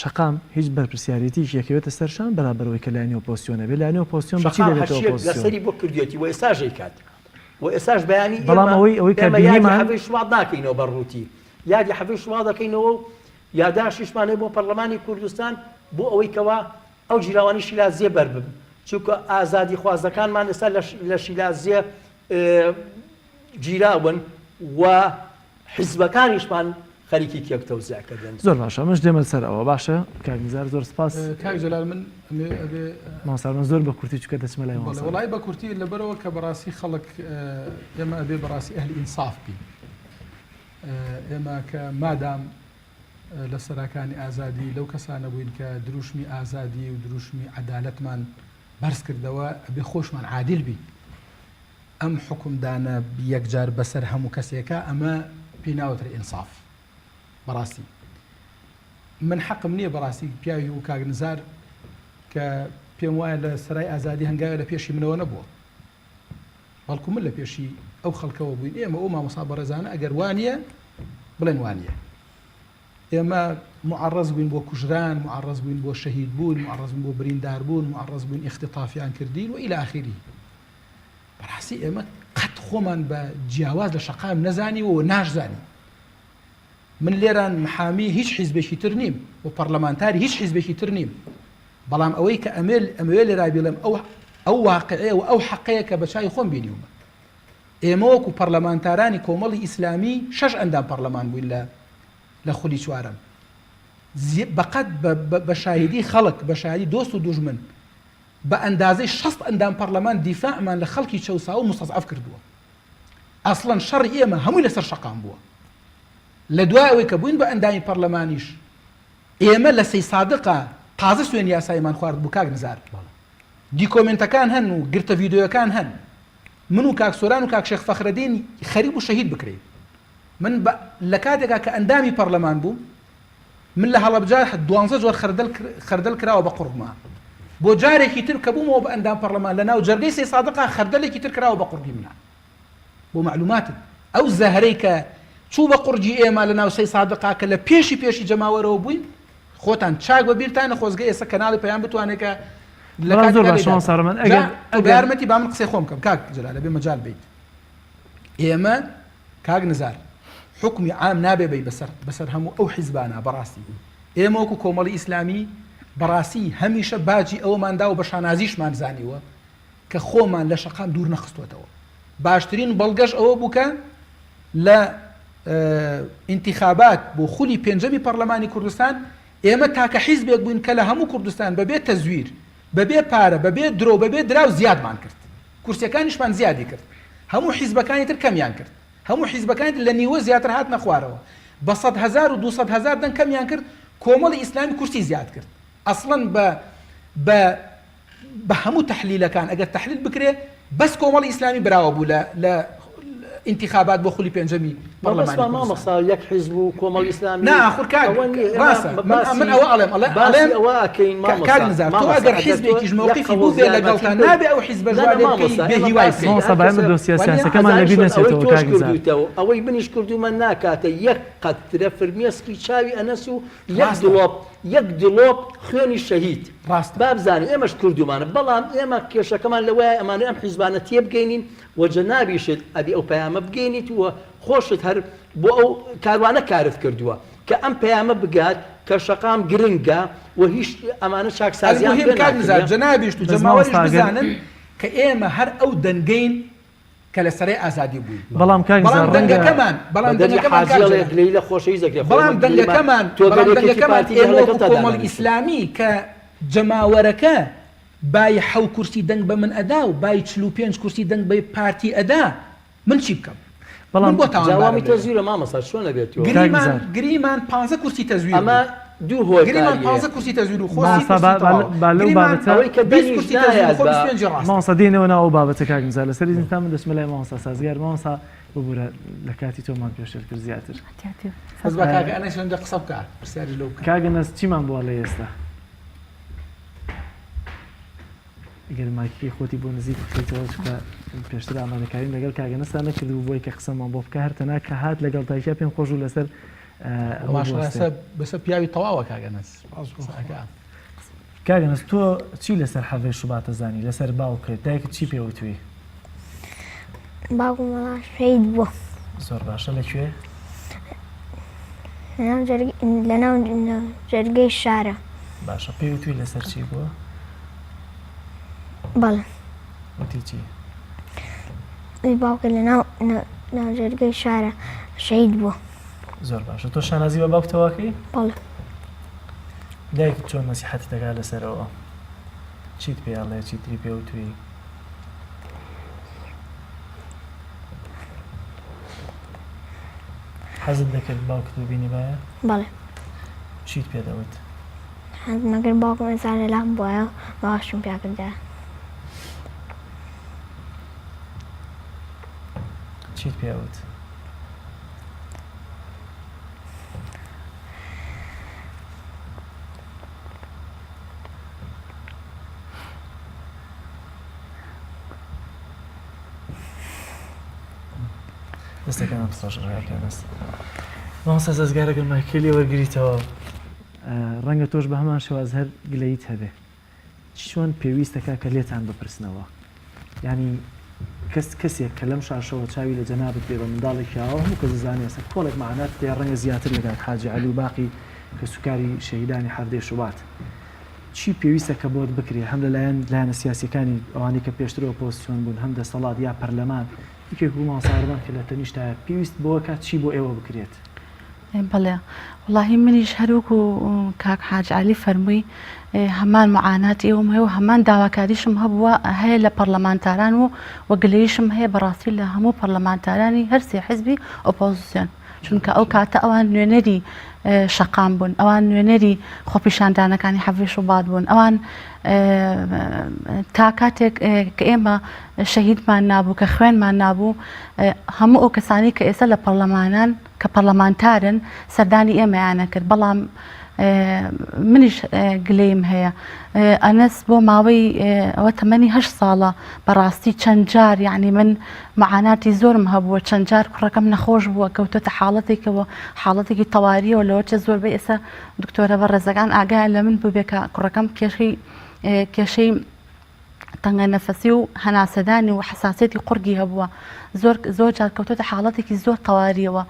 شەقام هیچ بەرپرسیارەتیش یەکەوێتە سەرشان بەرابەرەوەی کە لایەنی ئۆپۆزیسیۆنە بێ لایەنی ئۆپۆزیسیۆن بەچی دەبێتەوە ئۆپۆزیسیۆن لەسەری بۆ کردوێتی و ئێستاژەی کات و ئێستاش بەیانی بەڵام ئەوەی کە بینیمان حەڤەی شوات ناکەینەوە بەڕووتی یادی حەڤەی شوات دەکەینەوە و یاداشیشمانەیە بۆ پەرلەمانی کوردستان بۆ ئەوەی کەوا ئەو جیراوانی شیلازیە بەربم چونکە ئازادی خوازەکانمان ئێستا لە شیلازیە گیراون و حیزبەکانیشمان خەریکی کێک تەوزیعکردن زۆر باشە منش دێمە سەر ئەوە باشە کاکنزار زۆر سپاس کاک جەلال من ماساڵمان زۆر بە کورتی چکە دەچمە لای وڵای بە کورتی لەبەرەوە کە بەڕاستی خەڵک ئێمە ئەبێ بەڕاستی ئەهلی ئینساف بین ئێمە کە مادام لە سەراکانی ئازادی لەو کەسانە بووین کە دروشمی ئازادی و دروشمی عەدالەتمان بەرز کردەوە ئەبێ خۆشمان عادل بین ئەم حکومدانە یەکجار بەسەر هەموو کەسێکە ئەمە پێی ناوەترە ئینساف بەڕاستی من حەقم نییە بەڕاستی پیاوی و کاگنزار کە پێم وایە لە سەرای ئازادی هەنگاوە لە پێشی منەوە نەبووە بەڵکو من لە پێشی ئەو خەڵکەوە بووین ئێمە ئەو مامۆستا بەڕێزانە ئەگەر وانە بڵێن وانە ئێمە معڕز بووین بۆ کوژران معڕز بووین بۆ شەهید بوون معڕز بووین بۆ بریندار بوون معڕز بووین ئیختیطافیان کردین و ئیلی ئاخری بەڕاستی ئێمە قەت خۆمان بە جیاواز لە شەقام نەزانیوە و ناشزانی من لێران محامی هیچ حیزبێکی تر نیم و پەرلەمانتاری هیچ حیزبێکی تر نیم بەڵام ئەوەی کە ئەمەوێ لێرا بڵێم ئەو واقعەیە و ئەو حەقەیە کە بەچای خۆم بینیومە ئێمە وەکو پەرلەمانتارانی کۆمەڵی ئیسلامی 6 ئەندام پەرلەمان بووین لە خولی چوارەم بەقەت بە شاهدی خەڵک بە شاهدی دۆست و دوژمن بە ئەندازەی 6 ئەندام پەرلەمان دیفاعمان لە خەڵکی چەوسا و مستەضعەف کردووە ئەسڵەن شەڕی ئێمە هەمووی لەسەر شەقام بووە لە دوایەوەی کە بووین بە ئەندامی پەرلەمانیش ئێمە لە سەی سادقە تازە سوێن یاسایمان خوارد بوو کاک نزار دیکۆمنتەکان هەن و گرتە ڤیدۆیەکان هەن من و کاک سۆران و کاک شێخ فەخرەدین خەریب و شەهید بکرێت من لە کاتێکا کە ئەندامی پەرلەمان بوو من لە هەڵەبجار 12 جۆر خەردەل کراوە بە قوڕما بۆ جارێکی تر کە بوومەوە بە ئەندام پەرلەمان لە ناو جەرگەی سێ سادقا خەردەلێکی تر کراوە بە قوڕگی منە بۆ معلوماتت ئەو زەهرەی کە چوو بە قورجی ئێمە لە ناو سەی سادقا کە لە پێشی جەماوەرەوە بووین خۆتان چاک بە بیرتانە خۆزگە ئێستا کەناڵی پەیام بتوانێت کە یارمەتی با من قسەی خۆم بکەم کاک جەلالە بێ مەجال بیت ئێمە کاک نزار حکمی عام نابێ بی بەسەر هەموو ئەو حیزبانە بەڕاستی ئێمە وەکو کۆمەڵی ئیسلامی بەڕاستی هەمیشە باجی ئەوەماندا و بە شانازیشمان زانیوە کە خۆمان لە شەقام دوور نەخستوەتەوە باشترین بەڵگەش ئەوە بوو کە لە انتخابات بۆ خولی پێنجەمی پەرلەمانی کوردستان ئێمە تاکە حیزبێک بووین کە لە هەموو کوردستان بەبێ تەزویر بەبێ پارە بەبێ درۆ بەبێ دراو زیادمان کرد کورسیەکانیشمان زیادی کرد هەموو حیزبەکانی تر کەمیان کرد هەموو حیزبەکانی لە نیوە زیاتر هات نەخوارەوە بە 100,000 و 200,000 دەنگ کەمیان کرد کۆمەڵی ئیسلامی کورسی زیاد کرد ئەسڵەن بە هەموو تەحلیلەکان ئەگەر تەحلیل بکرێ بەس کۆمەڵی ئیسلامی براوە بوو لە انتخابات بۆ خولی پێنجەمی پەرلەمانی مامەستا یەک حیزب و کۆمەڵی ئیسلامی ناخور ڕاستە من ئەوە ئەڵێم کاک نزار تۆ ئەگەر حیزبێکیش مووقیفی بوو بێ لەگەڵتان نابێ ئەو حیزبە بێ هیوای ئەوەی منیش کردومە ناکاتە یەک قەترە فرمێسکی چاوی ئەنەس و یەک دڵۆپ خوێنی شەهید بابزانین ئێمەش کردومانە بەڵام ئێمە کێشەکەمان لەوەیە ئەمانە ئەم حیزبانە تێبگەینین و جەنابیشت ئەبی ئەو پەیامە بگەینیت وە خۆشت هەر بۆ ئەو کاروانە کارت کردووە کە ئەم پەیامە بگات کە شەقام گرنگە و هیچ ئەمانە چاکسازیان جەنابیشت و جەماوەریش بزانن کە ئێمە هەر ئەو دەنگەین کە لە سەرەی ئازادی بووین بەڵام دەنگەکەمان کۆمەڵی ئیسلامی کە جەماوەرەکە بای 7 کورسی دەنگ بە من ئەدا و بای 45 کورسی دەنگ بە پارتی ئەدا من چی بکەم بەڵام بۆ جاوامی تەزویرە مامەستا چۆن نەبێتەوە گریمان 15 کورسی تەزویر ئەمە دوو هۆی گریمان 15 کورسی تەزویر و مامۆستا دێنەوە ناو بابەتە کاک نزار لەسەر ئینسان من دەچمە لای مامۆستا سازگار مامۆستا ببوورە لە کاتی تۆمان پێشتر کرد زیاتر حەز بە کاک ئەنەس لەنجە قسە بکات پرسیاری لەو بکات کاک ئەنەس چیمان بووە لە ئێستا ئەگەر مایکی خۆتی بۆ نزیک بخیتەوە چکە پێشتر ئامادەکاریم لەگەڵ کاک ئەنەستا نەکردبوو بۆی کە قسەمان بۆ بکە هەرتەنا کە هات لەگەڵ تایکە پێم خۆش و لەسەر بەسەر پیاوی تەواوە کاک ئەنەس کاک ئەنەس تۆ چی لەسەر حەڤەی شوباتە زانی لەسەر باوکت دایکت چی پێوتوی باوکم وەڵا شەهید بووە زۆر باشە لەکوێ لەناو جەرگەی شارە باشە پێوتوی لەسەر چی بووە بەڵێ وتی چی باوکە لەناو جەرگەی شارە شەهید بووە زۆر باشە تۆ شانازی بە باوکتەوەکەی بەڵێ دایکت چۆن نەسیحەتی دەکات لەسەرەوە چیت پێڵێ چیتری پێوتوی حەزت دەکرد باوکت ببینی باە بەڵێ چیت پێدەوت مەگەر باوکم ئێستا لەلام بووایە باشم پیاکردا چیت پێوت دەستەکەم قسەش ڕاکەنەس مامۆستا زەزگارەگەر مایکلی وەرگریتەوە ڕەنگە تۆش بە هەمان شێواز هەر گلەیت هەبێ چۆن پێویستەکە کە لێتان بپرسنەوە ینی کەسێک کە لەم شاشەوە چاوی لە جەنابەت بێ بە منداڵێکی ئاوە هەموو کە زانێ ئێستا کۆڵێک معنات پێ ڕەنگە زیاتر لەگات حاجی عەلی و باقی کە سوکاری شەهیدانی حەڤدەی شوبات چی پێویستە کە بۆت بکرێ هەم لەلایەنە سیاسیەکانی ئەوانەی کە پێشترەوە پۆزیسیۆن بوون هەم دەسەڵات یا پەرلەمان یەکێک بوو ماساڕبان کە لە تەنیشتایە پێویست بۆ کات چی بۆ ئێوە بکرێت بەڵێ وڵی منیش هەروکو کاک حاج علی فەرمووی هەمان معاناتی ئێوەم هەیە و هەمان داواکاریشم هەبووە هەیە لە پەرلەمانتاران و وەگلەیشم هەیە بەڕاستی لە هەموو پەرلەمانتارانی هەرسی حزبی ئۆپۆزیسیۆن چونکە ئەو کاتە ئەوان نوێنەری شەقام بوون ئەوان نوێنەری خۆپیشاندانەکانی حەڤی شوبات بوون ئەوان تا کاتێک کە ئێمە شەهیدمان نابوو کە خوێنمان نابوو هەموو ئەو کەسانی کە ئێستا لە پەرلەمانان کە پەرلەمانتارن سەردانی ئێمەیانە کرد بەڵام منیش گلەیم هەیە ئەنەس بۆ ماوەی ئەوە تەمەنی 8 ساڵە بەڕاستی چەند جار یعنی من معاناتی زۆرم هەبووە چەند جار کوڕەکەم نەخۆش بووە کەوتۆتە حاڵەتێکەوە حاڵەتێکی تەواریەوە لەوە چە زۆربەی ئێستا دکتۆرە بەڕێزەکان ئاگایان لە من ببێکە کوڕەکەم کێشەی تەنگە نەفەسی و هەناسەدانی و حساسێتی قورگی هەبووە زۆر جار کەوتۆتە حاڵەتێکی زۆر تەواریەوە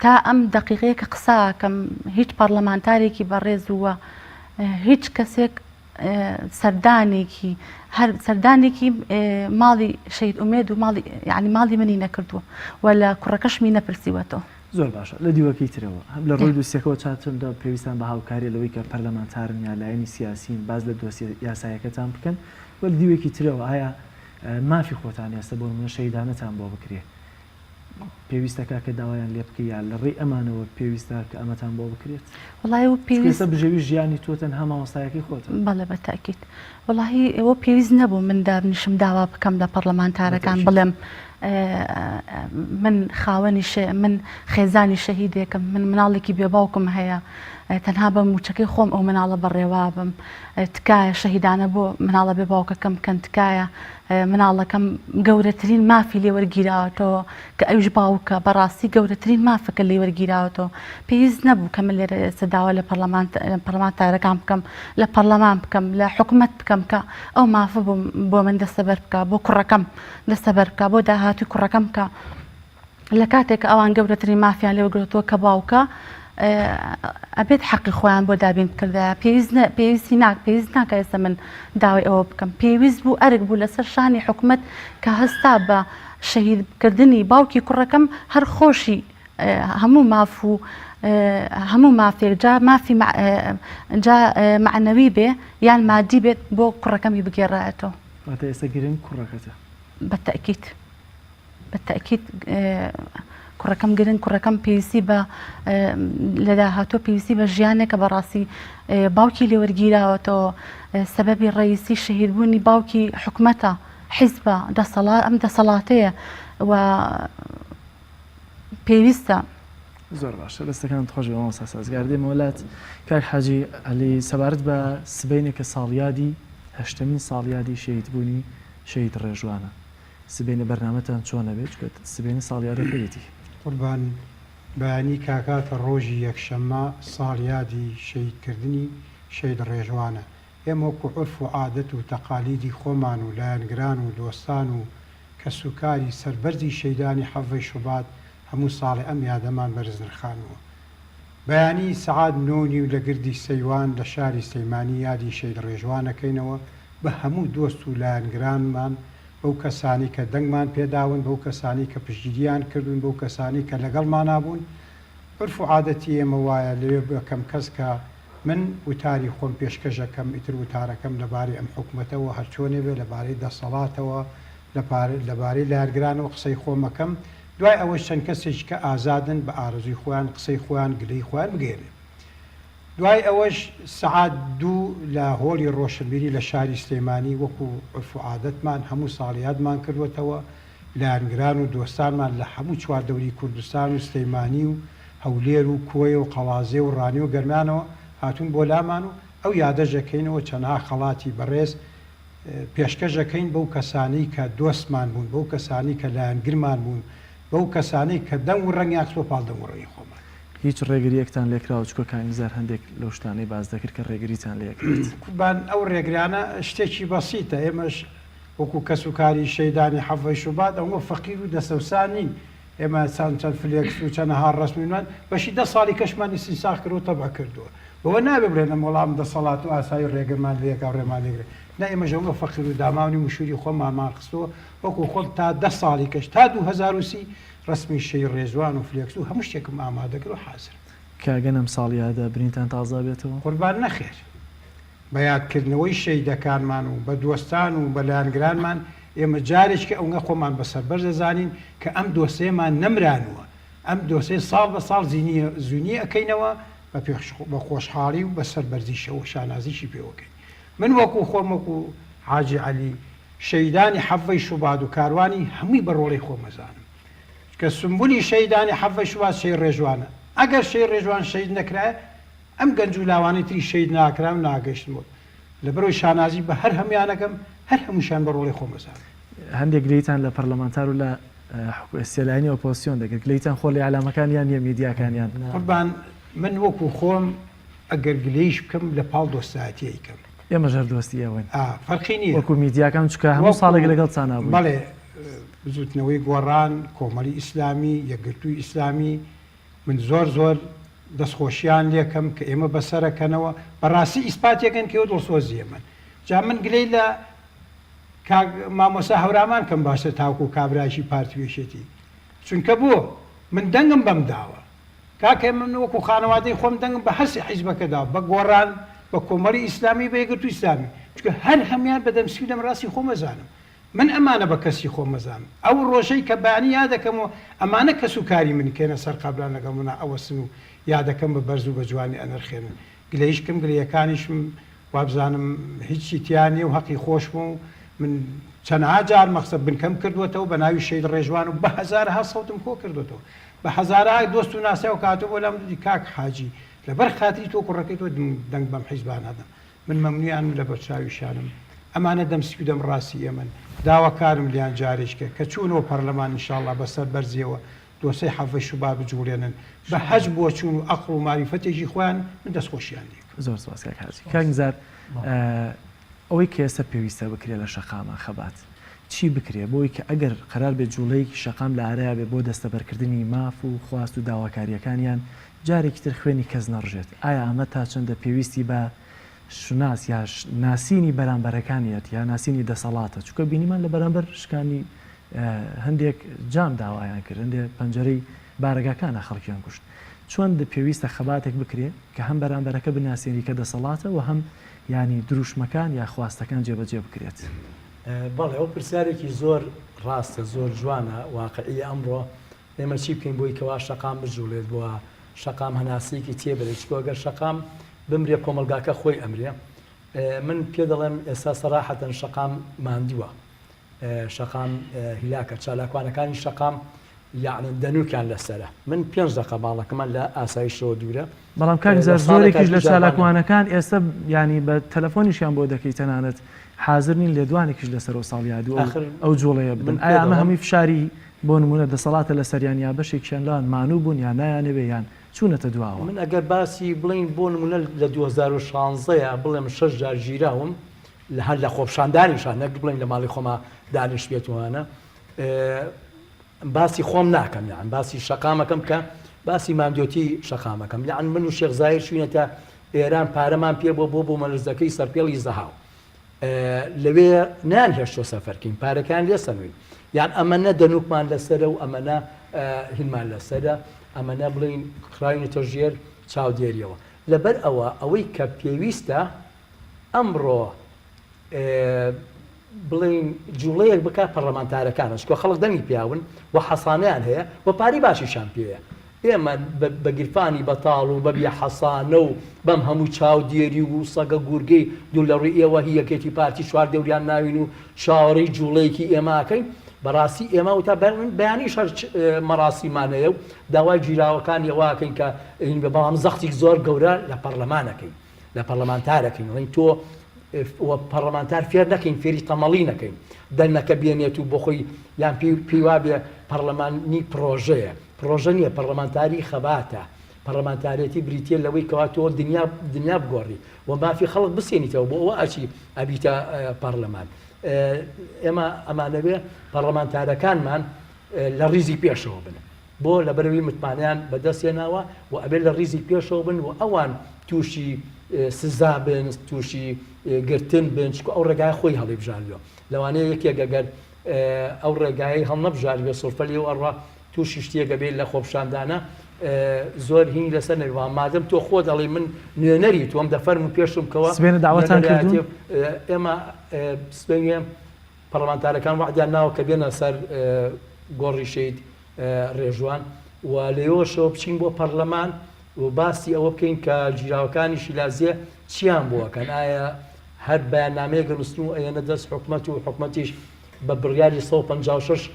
تا ئەم دقیقەیە کە قساکەم هیچ پەرلەمانتارێکی بەڕێز ووە هیچ کەسێک سەردانێکی هەر سەردانێکی ماڵی شەید ئومێد و ماڵی یعنی ماڵی منی نەکردووە و لە کوڕەکەشمی نەپرسیوەتەوە زۆر باشە لە دیوەکەی ترەوە لە ڕۆی دووسێکەوە چاتمدا پێویستان بە هاوکاری لەوەی کە پەرلەمانتارن یا لایەنی سیاسین باز لە دۆسی یاسایەکەتان بکەن و لە دیوەکی ترەوە ئایا مافی خۆتان ئێستا بۆ منە شەیدانەتان بۆ بکرێ پێویستەکە کە داوایان لێ بکە یا لە ڕێی ئەمانەوە پێویستە کە ئەمەتان بۆ بکرێت وڵای و پێویستە بژێوی ژیانی تۆتەن هەما وەستایەکی خۆت بەڵێ بەتاکیت وڵی ئەوە پێویست نەبوو من دابنیشم داوا بکەم لە پەرلەمانتارەکان بڵێم من خاوەنی من خێزانی شەهیدێکم من مناڵێکی بێباوکم هەیە تەنها بە موچەکەی خۆم ئەو مناڵە بەڕێوا بم تکایە شەهیدانە بۆ مناڵە بێباوکەکەم کەن تکایە مناڵەکەم گەورەترین مافی لێ وەرگیراوەتەوە کە ئەوش باوکە بەڕاستی گەورەترین مافەکە لێ وەرگیراوەتەوە پێویست نەبوو کە من لێرە سەداوە لە پەرلەمانتارەکان بکەم لە پەرلەمان بکەم لە حکوومەت بکەم کە ئەو مافە بۆ من دەستەبەر بکە بۆ کوڕەکەم دەستەبەر بکە بۆ داهاتوی کوڕەکەم کە لە کاتێک ئەوان گەورەترین مافیان لێ وەرگرتووە کە باوکە ئەبێت حەقی خۆیان بۆ دابین کردە پێویستی ناکە ئێستا من داوای ئەوە بکەم پێویست بوو ئەرک بوو لەسەر شانی حکوومەت کە هەستا بە شەهیدکردنی باوکی کوڕەکەم هەر خۆشی هەموو ماف و هەموو مافێک جا مافی جا معنەوی بێ یان مادی بێت بۆ کوڕەکەمی بگێڕایەتەوە ئێستا گرنگ کوڕەکەتە بەتەکیید کوڕەکەم گرنگ کوڕەکەم پێویستی بە لە داهاتوە پێویستی بە ژیانێکە بەڕاستی باوکی لێوەرگیراوەتەوە سەبەبی ڕئیسی شەهیدبوونی باوکی حکوومەتە حیزبە ئەم دەسەڵاتەیە و پێویستە زۆر باشە دەستەکان خۆش بەمە سازگاردێ مەولات کاک حاجی عەلی سەبارەت بە سبەینێکە ساڵیادی 8مین ساڵیادی شەهیدبوونی شەهید ڕێژوانە سبەینە بەرنامەتان چۆنە بێت سبەینی ساڵیادەکەیەتی قوربان بەیانی کاکاتە ڕۆژی یەکشەممە ساڵیادی شەهیدکردنی شەید ڕێژوانە ئێمە وەکو عورف و عادەت و تەقالیدی خۆمان و لایەنگران و دۆستان و کەسوکاری سەربەرزی شەیدانی حەڤەی شوبات هەموو ساڵی ئەم یادەمان بەرز نرخانەوە بەیانی سەعات 9 لە گردی سەیوان لە شاری سەیمانی یادی شەید ڕێژوانەکەینەوە بە هەموو دۆست و لایەنگرانمان بەو کەسانی کە دەنگمان پێداون بەو کەسانی کە پشتگیریان کردوون بەو کەسانی کە لەگەڵمان نابوون عورف و عادەتی ئێمە وایە لەوێ بەکەم کەس کە من وتاری خۆم پێشکەشەکەم ئیتر وتارەکەم لەبارەی ئەم حکوومەتەوە هەرچۆنێ بێ لەبارەی دەسەڵاتەوە لەبارەی لایەنگرانەوە قسەی خۆمەکەم دوای ئەوە چەند کەسێک کە ئازادن بە ئارزوی خۆیان قسەی خۆیان گلەی خۆیان بگێنێ دوای ئەوەش سەعات 2 لە هۆڵی ڕۆشنبیری لە شاری سلێمانی وەکو عورف و عادەتمان هەموو ساڵیادمان کردوێتەوە لایەنگران و دۆستانمان لە هەموو چواردەوری کوردستان و سلێمانی و هەولێر و کۆیە و قەڵازێ و ڕانی و گەرمانەوە هاتوون بۆ لامان و ئەو یادەژەکەینەوە چەندها خەڵاتی بەڕێز پێشکەشەکەین بەو کەسانی کە دۆستمان بوون بەو کەسانی کە لایەنگرمان بوون بەو کەسانی کە دەنگ و ڕەنگیان خۆ پاڵدەنگ و ڕێی خۆمان هیچ ڕێگریەکتان لێکراوە چکۆ کانیزار هەندێک لەو شتانەی باز دەکرد کە ڕێگریتان لێکرێت قوربان ئەو ڕێگرانە شتێکی بەسیتە ئێمەش وەکو کەسوکاری شەیدانی حەڤەی شوبات ئەوە فەقیر و دەسەوسانین ئێمە چەند فلێکس و چەندەها ڕەسمیمان بەشی 10 ساڵی کەشمان ئیسینساخ کردو تەبع کردووە بەوە نابێ بڵێن ئەم وەڵام دەسەڵات و ئاسایی ڕێگەمان لێکا ڕێمان لێگرێت نه ئێمەش ئەوە فەقیر و داماونی مشوری خۆمانمان خستەوە وەکو خۆم تا 10 ساڵی کەش تا 2030 ڕسمی شەی ڕێژوان و فلێکس و هەموو شتێکم ئامادەگەر و حازر کاگەنم ساڵیادا برینتان تازا بێتەوە قوربان نەخێر بە یادکردنەوەی شەیدەکانمان و بە دۆستان و بە لایەنگرانمان ئێمە جارێککە ئەوگە خۆمان بەسەر بەرزەزانین کە ئەم دۆسەیەمان نەمرانوە ئەم دۆسەی ساڵ بە ساڵ زوونی ئەەکەینەوە بە خۆشحاڵی و بەسەر بەرزیشەوە شانازیشی پێوەکەین من وەکو خۆمەکو حاجی عەلی شەیدانی حەڤەی شوباد و کاروانی هەمووی بە ڕۆڵەی خۆمەزانم کە سمبولی شەیدانی حەڤەی شوباد شەی ڕێژوانە ئەگەر شەی ڕێژوان شەید نەکرایە ئەم گەنج و لاوانی تری شەید ناکرا و ناگەشتمەوە لەبەرەوەی شانازی بە هەر هەمویانەکەم هەر هەمووشان بە ڕۆڵی خۆمەزانم هەندێک گلەیتان لە پەرلەمانتار و لە سێلانی ئۆپۆزیسیۆن دەکرد گلەیتان خۆ لە ئەعلامەکانیان یە میدیاکانیان قوربان من وەکو خۆم ئەگەر گلەیش بکەم لە پاڵ دۆستایەتی کەم ئێمە ژەر دۆستی ئەوەن فەرقی نییە وەکو میدیاکان چکە هەموو ساڵێک لەگەڵ چانە بوو بەڵێ بزوتنەوەی گۆڕان کۆمەڵی ئیسلامی یەکگرتووی ئیسلامی من زۆر دەستخۆشیان لێکم کە ئێمە بەسەرەکەنەوە بەڕاستی ئیسپاتێکن کەەوە دڵسۆزیە من جا من گلەی لە مامۆسا هەورامان کەم باشە تاوکو و کابرایشی پارتوێشێتی چونکە بۆ من دەنگم بەم داوە کاکە من وەکو خانەوادەی خۆم دەنگم بە هەرسی حیزبەکەدا بە گۆڕان بە کۆمەڵی ئیسلامی بە یەکگرتووی ئیسلامی چونکە هەر هەمیان بەدەمسی لەم ڕاستی خۆمەزانم من ئەمانە بە کەسی خۆمەزانم ئەو ڕۆژەی کە بانی یادەکەمەوە ئەمانە کەس و کاری من کێنە سەر قابلان لەگەڵ منە ئەوەسن و یادەکەم بە بەرز و بە جوانی ئەنرخێنن گلەیشکم گلەیەکانیشم وابزانم هیچی تیانێ و حەقی خۆشم و من چەندها جار مەقسەد بنکەم کردوێتەوە بە ناوی شەید ڕێژوان و بە هەزارها سەوتم کۆ کردوێتەوە بە هەزارهای دۆست و ناسا و کاتۆ بۆ لەم دوی کاک حاجی لەبەر خاتری تۆ کوڕەکەی تۆ دەنگ بەم حیزبان هەدەم من مەمنویان لە بەرچاویشانم ئەمانە دەمسکی و دەم ڕاستی ئێمن داواکارم لیان جارێککە کە چوونەوە پەرلەمان ئینشاڵڵا بەسەر بەرزیەوە دۆسەی حەڤەی شوبات بجوڵێنن بە حەج بۆ چوون و عەقڵ و ماریفەتێکی خۆیان من دەستخۆشیان دیک زۆر سپاس کاک حاجی کاکزار ئەوەی کە ئێستا پێویستە بکرێ لە شەقامە خەبات چی بکرێ بۆی کە ئەگەر قەرار بێت جوڵەی شەقام لە ئارەیە بێ بۆ دەستەبەرکردنی ماف و خواست و داواکاریەکانیان جارێکی تر خوێنی کەس نەڕژێت ئایا ئەمە تا چەندە پێویستی بە شناس یا ناسینی بەرامبەرەکانیەت یا ناسینی دەسەڵاتە چونکە بینیمان لە بەرامبەر شکانی هەندێک جام داوایان کرد هەندێک پەنجەرەی بارگاکانە خەڵکیان کوشت چۆن پێویستە خەباتێک بکرێ کە هەم بەرامبەرەکە بناسیێنی کە دەسەڵاتە و هەم ینی دروشمەکان یا خواستەکان جێبەجێ بکرێت بەڵێ ئەو پرسیارێکی زۆر ڕاستە زۆر جوانە واقعی ئەمڕۆ ئێمە چی بکەین بۆی کەوا شەقام بجوڵێت بووە شەقام هەناسیەکی تێبرێت چکۆگەر شەقام بمرێ کۆمەلگاکە خۆی ئەمرێ من پێ دەڵێم ئێستا سەراحەتەن شەقام ماندووە شەقام هیلاکە چالاکوانەکانی شەقام یعنی دەنووکیان لەسەرە من 5 دقە باڵەکەمان لە ئاسایشەوە دوورە بەڵام کاکزار زۆرێکیش لە چالاکوانەکان ئێستا ینی بە تەلەفۆنیشیان بۆ دەکەی تەنانەت حاضر نین لێدوانێکیش لەسەر ساڵیادو ئەو جوڵەیە بدەن ئایا ئەمە هەمی فشاری بۆ نمونە دەسەڵاتە لە سەریان یا بەشێکیان لاوان مانوو بوون یا نایانەوێ یان چوونەتە دواوە من ئەگەر باسی بڵین بۆ نمونە لە 2016 بڵێم 6 جار ژیراوم لە هەر لە خۆپشاندانیشان نەک بڵین لە ماڵی خۆما دانیش بێتوانە باسی خۆم ناکەم یان باسی شەقامەکەم کە باسی ماندۆتی شەقامەکەم یان من و شێخ زایر چوینەتە ئێران پارەمان پێ بۆ مەرزەکەی سەرپێڵی زەهاو لەوێ نانهێشتۆ سەفەرکەین پارەکان لێسەنوین یان ئەمەنە دەنووکمان لەسەرە و ئەمەنە هینمان لەسەرە ئەمەنە بڵین کراینەتە ژێر چاودێریەوە لەبەر ئەوەی کە پێویستە ئەمڕۆ بڵین جوڵەیەک بک پەرلەمانتارەکانش کە خەڵک دەمی پیاون و حەسانیان هەیە و پاری باشیشان پێەیە ئێمە بە گیرفانی بەتاڵ و بەبیە حەسانە و بەم هەموو چاودێری و سەگە گورگەی دوو لە ڕووی ئێوە هی یەکێتی پارتی چوار دەوریان ناوین و چاوەڕێی جوڵەیەکی ئێماکەین بەڕاستی ئێمە و تا بەیانی شەر مەڕاستیمانەیە و داوای گیراوەکان ێواکەین کە بەڵام زەختی زۆر گەورە لە پەرلەمانەکەین لە پەرلەمانتارەکەین ڕین تۆ پەرلەمانتار فێر نەکەین فێری تەمەڵی نەکەین دەنەکە بێنێت و بۆ خۆی یان پێی وابێ پەرلەمانی پرۆژەیە پرۆژە نییە پەرلەمانتاری خەباتە پەرلەمانتارێتی بریتە لەوەی کەوا تۆ دنیا بگۆڕی و مافی خەڵک بسێنیتەوە بۆ ئەوە ئەچی ئەبیتە پەرلەمان ئێمە ئەمانەوێ پەرلەمانتارەکانمان لە ڕیزی پێشەوە بن بۆ لە بەرەوەی متمانیان بەدەستێناوە و ئەبێت لە ڕیزی پێشەوە بن و ئەوان تووشی سزا بن تووشی گرتن بن چکە ئەو ڕێگای خۆی هەڵی بژاریەوە لەوانەیە یەکێک ئەگەر ئەو ڕێگایی هەڵ نەبژاریوە سۆرفەلی و ئەڕوا تووشی شتێگە بێت لە خۆپشاندانە زۆر هینی لەسەر نەوە مادەم تۆ خۆ دەڵی من نوێنەری تۆم دەفەرم و پێشمکەوە سبێنە داوەتان کردوون ئێمە سبێنێ پەرلەمانتارەکان وعدیان ناوە کە بێنە سەر گۆڕی شەید ڕێژوان و لەیەوەشەوە بچین بۆ پەرلەمان و باسی ئەوە بکەین کە جیراوەکانی شیلازیە چیان بووەکەن ئایا هەر بەیاننامەیەگە نووسن و ئەیەنە دەست حکومەت و حکومەتیش بە بڕیاری 156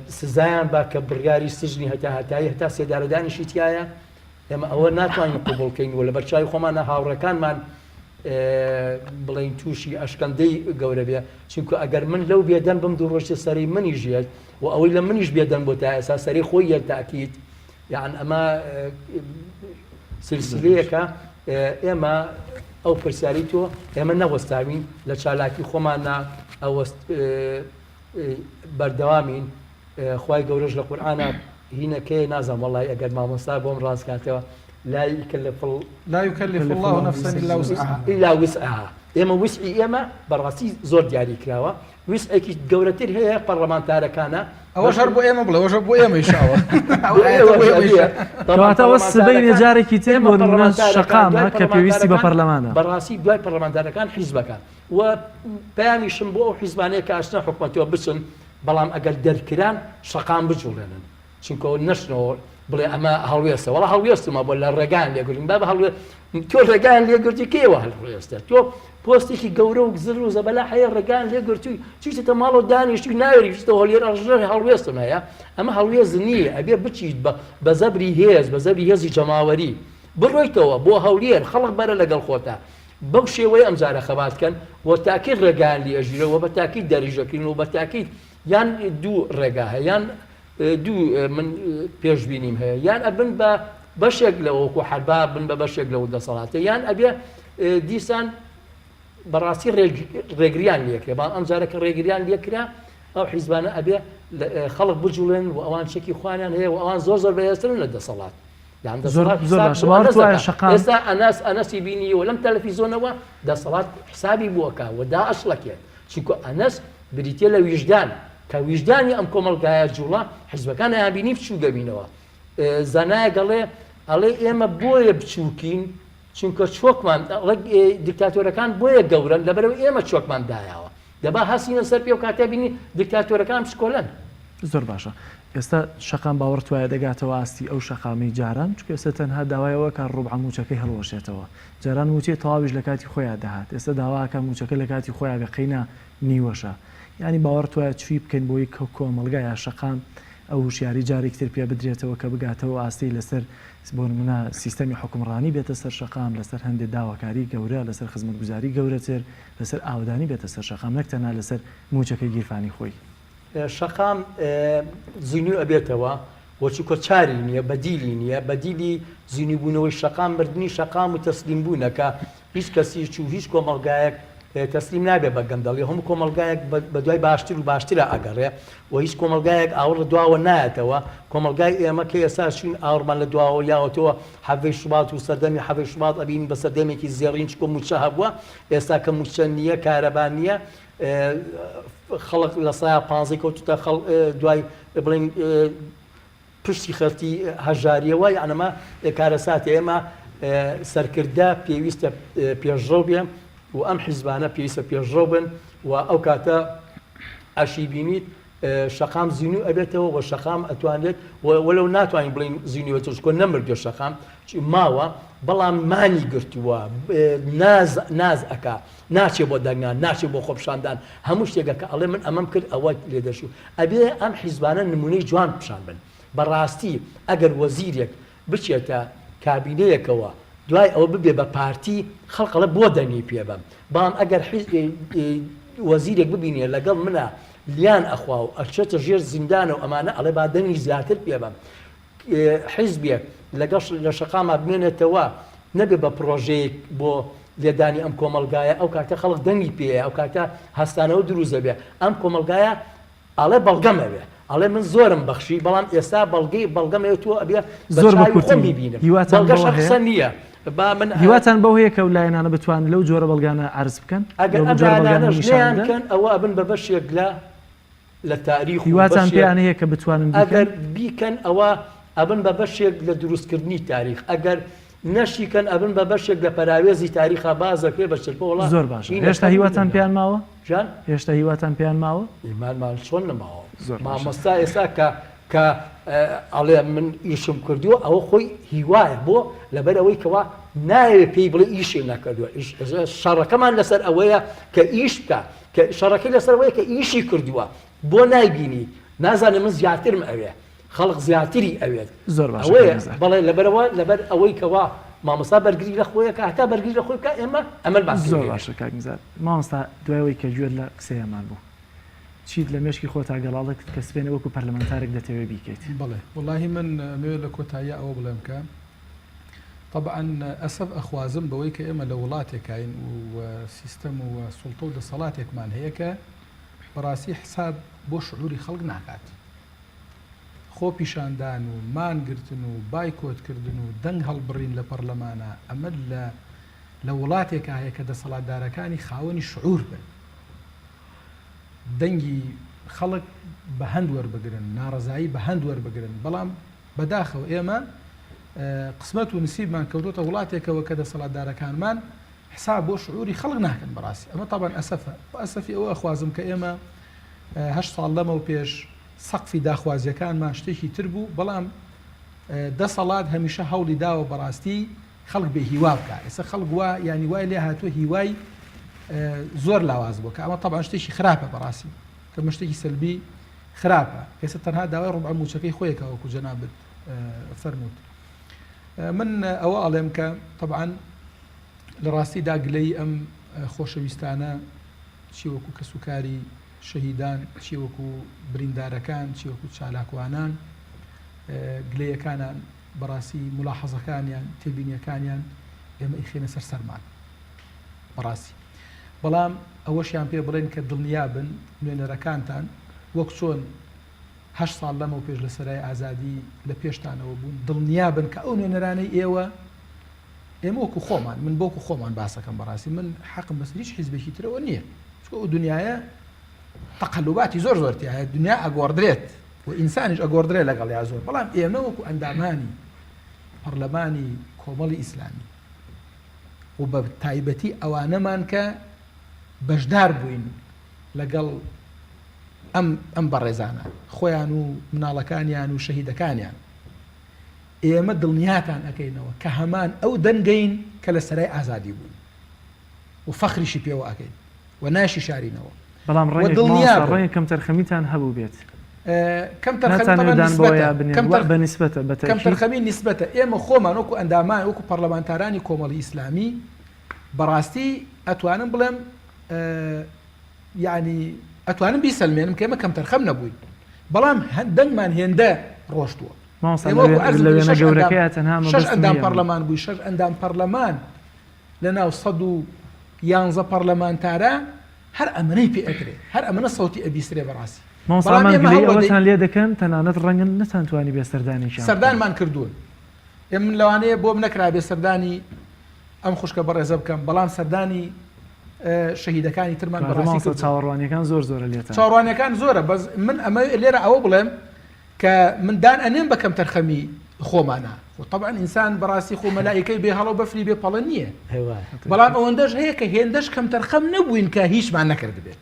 سزایان با کە بڕیاری سژنی هەتایی هەتا سێدارەدانیشی تایە ئێمە ئەوە ناتوانین قوبوڵکەین و لە بەرچاوی خۆمانە هاوڕەکانمان بڵین تووشی ئەشکەندەی گەورە بێ چونکە ئەگەر من لەو بێدەن بم دوو ڕۆژتە سەری منی ژێت و ئەوەی لە منیش بێدەن بۆ تا ئێستا سەری خۆی یەکتاکیت یان ئەمە سلسلەیەکە ئێمە ئەو پرسیاری تۆ ئێمە نەوەستاوین لە چالاکی خۆمانە ئەوەست بەردەوامین خوای گەورەش لە قورئانە هینەکەی نازانم وەڵای ئەگەر مامۆستا بۆم ڕاستکاتەوە لا يكلف الله نفسا إلا وسعها ئێمە وسعی ئێمە بەڕاستی زۆر دیاری کراوە وسعێکی گەورەتر هەیە پەرلەمانتارەکانە ئەوەش هەر بۆ ئێمە بڵێ ئەوەش بۆ ئێمە ئیشاوە کەواتەوە سبەی جارێکی تر بۆ نمونە شەقامە کە پێویستی بە پەرلەمانە بەڕاستی دوای پەرلەمانتارەکان حیزبەکان و پەیامیشم بۆ ئەو حیزبانەیە کە ئاشنا حکومەتەوە بچن بەڵام ئەگەر دەرکران شەقام بجوڵێنن چونکە نەشنەوە بڵێ ئەمە هەڵوێستە وەڵا هەڵوێستمە بۆ لە ڕێگان لێگرین با بە هەڵوێ تۆ ڕێگان لێگرتی کێوە هەڵوێستە تۆ پۆستێکی گەورە و گزر و زەبەلا هەیە ڕێگان لێگرتووی چیتە ماڵ و دانیشتی ناوێریشتە هەڵێر ئەژێر هەڵوێستم هەیە ئەمە هەڵوێز نییە ئەبێ بچیت بە زەبری هێز بە زەبری هێزی جەماوەری بڕۆیتەوە بۆ هەولێر خەڵک بەرە لەگەڵ خۆتە بەو شێوەیە ئەمجارە خەباتکەن و تاکید ڕێگان لێژیرەوە بە تاکید دەریژەکردن و بە تاکید یان دوو ڕێگا هەیە یان دوو من پێشبینیم هەیە یان ئەبن بە بەشێک لەوەکو حەربا بن بە بەشێک لەوە دەسەڵاتە یان ئەبێ دیسان بەڕاستی ڕێگریان لێکرێ بەڵام ئەم جارێکە ڕێگریان لێکرا ئەو حیزبانە ئەبێ خەڵک بجوڵێن و ئەوان شەکی خوانیان هەیە و ئەوان زۆر بەهێزترن لە دەسەڵات ئێستا ئەنەسی بینی و لەم تەلەڤیزۆنەوە دەسەڵات حسابی بووەکە و داعشڵەکێت چونکە ئەنەس بریتە لە ویژدان کە ویژدانی ئەم کۆمەڵگایە جوڵە حیزبەکان یابینی بچوو دەبینەوە زانایە گەڵێ ئەڵێ ئێمە بۆیە بچووکین چونکە چۆکمان دیکتاتۆرەکان بۆیە گەورن لەبەرەوە ئێمە چۆکمان دایاوە دەبا هەسینە سەر پێ و کاتێ بینی دیکتاتۆرەکان پشکۆلەن زۆر باشە ئێستا شەقام باوەڕ توایە دەگاتەوە ئاستی ئەو شەقامی جاران چکە ئێستا تەنها داوایەوە کە ڕوبع موچەکەی هەڵوەشێتەوە جاران موچێت تەواویش لە کاتی خۆیان دەهات ئێستا داواکە موچەکە لە کاتی خۆیان بەقینە نیوەشە ینی باوەڕ توایە چوی بکەین بۆی کۆمەڵگایە شەقام ئەو وشیاری جارێکتر پێ بدرێتەوە کە بگاتەوە ئاستی لەسەر بۆ نمونە سیستەمی حکومڕانی بێتە سەر شەقام لەسەر هەندێک داواکاری گەورە لەسەر خزمەتگوزاری گەورەتر لەسەر ئاودانی بێتە سەر شەقام نەک تەنها لەسەر موچەکەی گیرفانی خۆی شەقام زیینی ئەبێتەوە وەچووکە چاری نییە بەدیلی نییە بەدیلی زیینی بوونەوەی شەقام مردنی شەقام و تەسلیم بوونەکە هیچ کەسی چوو هیچ کۆمەڵگایەک تەسلیم نابێ بە گەندەڵی هەموو کۆمەڵگایەک بە دوای باشتر و باشترە ئەگەڕێ و هیچ کۆمەڵگایەک ئاوڕ لە دواوە نایەتەوە کۆمەڵگای ئێمە کە ئێستا چین ئاوڕمان لە دواوە یاوەتەوە حەڤەی شوبات و سەردەمی حەڤەی شوبات ئەبین بە سەردەمێکی زێڕین چکۆ موچە هەبووە ئێستا کە موچە نییە کارەبا نییە خەڵک لە سایە 15 کەوتوتە دوای بڵین پشتی خەرتی هەژاریەوە یانەمە کارەساتی ئێمە سەرکردە پێویستە پێشڕەو بێ و ئەم حیزبانە پێویستە پێشڕەو بن و ئەو کاتە ئەشی بینیت شەقام زیینی ئەبێتەوە و شەقام ئەتوانێت وەلەو ناتوانین بڵین زیینیوە تشکۆ نەمردێ شەقام ماوە بەڵام مانی گرتووە ناز ئەکا ناچێ بۆ دەنگان ناچێ بۆ خۆپشاندان هەموو شتێکەکە ئەڵێ من ئەمەم کرد ئەوە لێ دەشوو ئەبێ ئەم حیزبانە نمونەی جوان پیشان بن بەڕاستی ئەگەر وەزیرێک بچێتە کابینەیەکەوە دوای ئەوە ببێ بە پارتی خەڵقەڵە بۆ دەنگی پێ بم بەڵام ئەگەر وەزیرێک ببینێ لەگەڵ منە لیان ئەخوا و ئەچێتە ژێر زیندانە و ئەمانە ئەڵێ با دەنگی زیاتر پێ بم حیزبێک لەگەڵ لە شەقاما بمێنێتەوە نەبێ بە پرۆژەیەک بۆ لێدانی ئەم کۆمەڵگایە ئەو کاتە خەڵک دەنگی پێەیە ئەو کاتە هەستانەوە دروست دەبێ ئەم کۆمەڵگایە ئەڵێ بەڵگەمەوێ ئەڵێ من زۆرم بەخشی بەڵام ئێستا بەڵگەمەوێت تۆ ئەبێ زۆر بەکوتی ببینم هیواتان قسە نییە هیواتان بەو هەیە کە لایەنانە بتوان لەو جۆرە بەڵگانە عرض بکەن ئەگەر ئەم لایەنانەش نیان بکەن ئەوە ئەبن بە بەشێک لە لە تاریخ هیواتان پێیان هەیە کە بتوانن ئەگەر بیکەن بیکەن ئەوە ئەبن بە بەشێک لە دروستکردنی تاریخ ئەگەر نەشیکەن ئەبن بە بەشێک لە پەراوێزی تاریخا بازەکرێ بە شەرپەوەڵا زۆر باشە هێشتا هیواتان پێیان ماوە ژان هێشتا هیواتان پێیان ماوە ئیمانمان چۆن نەماوە زۆر باشە. مامۆستا ئێستا کە ئەڵێ من ئیشم کردووە ئەوە خۆی هیوایە بۆ لەبەر ئەوەی کەوا ناوێت پێی بڵێ ئیشێ نەکردووە شەڕەکەمان لەسەر ئەوەیە کە ئیش بکە کە شەڕەکەی لەسەر ئەوەیە کە ئیشی کردووە بۆ نایبینی نازانێ من زیاترم ئەوێ خەڵق زیاتری ئەوێت زۆر باشە ئەوەیە بەڵێ لەبەرەوە لەبەر ئەوەی کەوا مامۆستا بەرگری لە خۆیە کە هەتا بەرگری لە خۆی بکە ئێمە ئەمەل باسی زۆر باشە کاکمزار مامۆستا دوایەوەی کە گوێت لە قسەیەمان بوو چیت لە مێشکی خۆتا گەڵاڵت کە سبێنە وەکو پەرلەمانتارێک دەتەوێت بیکەیت بەڵێ واللهی من مێ لە کۆتاییە ئەوە بڵێم کە طبعا ئەسەب ئەخوازم بەوەی کە ئێمە لە وڵاتێکین و سیستەم و سوڵتە و دەسەڵاتێکمان هەیە کە بەڕاستی حساب بۆ شعوری خەڵک ناکات خۆ پیشاندان و مانگرتن و بایکۆتکردن و دەنگ هەڵبڕین لە پەرلەمانە ئەمە لە وڵاتێکە هەیە کە دەسەڵاتدارەکانی خاوەنی شعور بن دەنگی خەڵک بە هەند وەربگرن ناڕزایی بە هەند وەربگرن بەڵام بەداخەوە ئێمە قسمەت و نسیبمان کەوتۆتە وڵاتێکەوە کە دەسەڵاتدارەکانمان حساب بۆ شعوری خەڵک ناکەن بەڕاستی ئەمە طبعاً ئەسەفە ئەسەفی ئەوە ئەخوازم کە ئێمە 8 ساڵ لەمە و پێش سەقفی داخوازیەکانمان شتێکی تر بوو بەڵام دەسەڵات هەمیشە هەوڵی داوە بەڕاستی خەڵک بێ هیوا بکە ئێستا خەڵک وا ینی وای لێ هاتووە هیوای زۆر لاواز بوو کە ئەمە طبعاً شتێکی خراپە بەڕاستی کە شتێکی سلبی خراپە ئێستا تەنها داوای ڕوبع موچەکەی خۆیەکە وەکو جەنابەت فەرمووت من ئەوە ئەڵێم کە طبعاً لە ڕاستیدا گلەی ئەم خۆشەویستانە چی وەکو کەسوکاری شەهیدان چی وەکو بریندارەکان چی وەکو چالاکوانان گلەیەکانان بەڕاستی ملاحەزەکانیان تێبینیەکانیان ئێمە ئیخێنە سەر سەرمان بەڕاستی بەڵام ئەوەشیان پێ بڵێن کە دڵنیابن نوێنەرەکانتان وەک چۆن 8 ساڵ لەمە و پێش لە سەرای ئازادی لە پێشتانەوە بوون دڵنیابن کە ئەو نوێنەرانەی ئێمە وەکو خۆمان من بۆکو خۆمان باسەکەم بەڕاستی من حەقم بەسەر هیچ حیزبێکی ترەوە نییە چکە ئەو دنیاە تەقەلوباتی زۆر زۆرتی هەیە دنیا ئەگۆڕدرێت و ئینسانیش ئەگۆڕدرێت لەگەڵ یا زۆر بەڵام ئێمە وەکو ئەندامانی پەرلەمانی کۆمەڵی ئیسلامی و بە تایبەتی ئەوانەمان کە بەشدار بووین لەگەڵ ئەم بەڕێزانە خۆیان و مناڵەکانیان و شەهیدەکانیان ئێمە دڵنیاتان ئەەکەینەوە کە هەمان ئەو دەنگەین کە لە سەرای ئازادی بووین و فەخریشی پێوە ئەەکەین و ناشی شارینەوە بەڵام ڕێی کەم تەرخەمیتان هەبوو بێت کەم تەرخەمی نیسبەتە ئێمە خۆمان وەکو ئەندامان وەکو پەرلەمانتارانی کۆمەڵی ئیسلامی بەڕاستی ئەتوانم بڵێم یعنی ئەتوانم بیسەلمێنم کە ئێمە کەم تەرخەم نەبووین بەڵام دەنگمان هێندە ڕۆشتووە شەش ئەندام پەرلەمان بووی 6 ئەندام پەرلەمان لە ناو 111 پەرلەمانتارە هەر ئەمەنەی پێ ئەکرێت هەر ئەمەنە سەوتی ئەبیسرێ بەڕاستی ئەوەتان لێ دەکەن تەنانەت ڕەنگن نەتانتوانی بێسەردانی سەردانمان کردوون ئێمە من لەوانەیە بۆم نەکرا بێسەردانی ئەم خوشکە بەڕێزە بکەم بەڵام سەردانی شەهیدەکانی ترمان بەڕاستی چاوەڕوانیەکان زۆرە لێتە چاوەڕوانیەکان زۆرە بەس من ئەمە لێرە ئەوە بڵێم کە مندان ئەنێم بەکەم تەرخەمی خۆمانە طبعا ئینسان بەڕاستی خۆ مەلایکەی بێ هەڵەو بەفری بێ پەڵە نییە بەڵام ئەوەندەش هەیە کە هێندەش کەم تەرخەم نەبووین کە هیچمان نەکرد بێت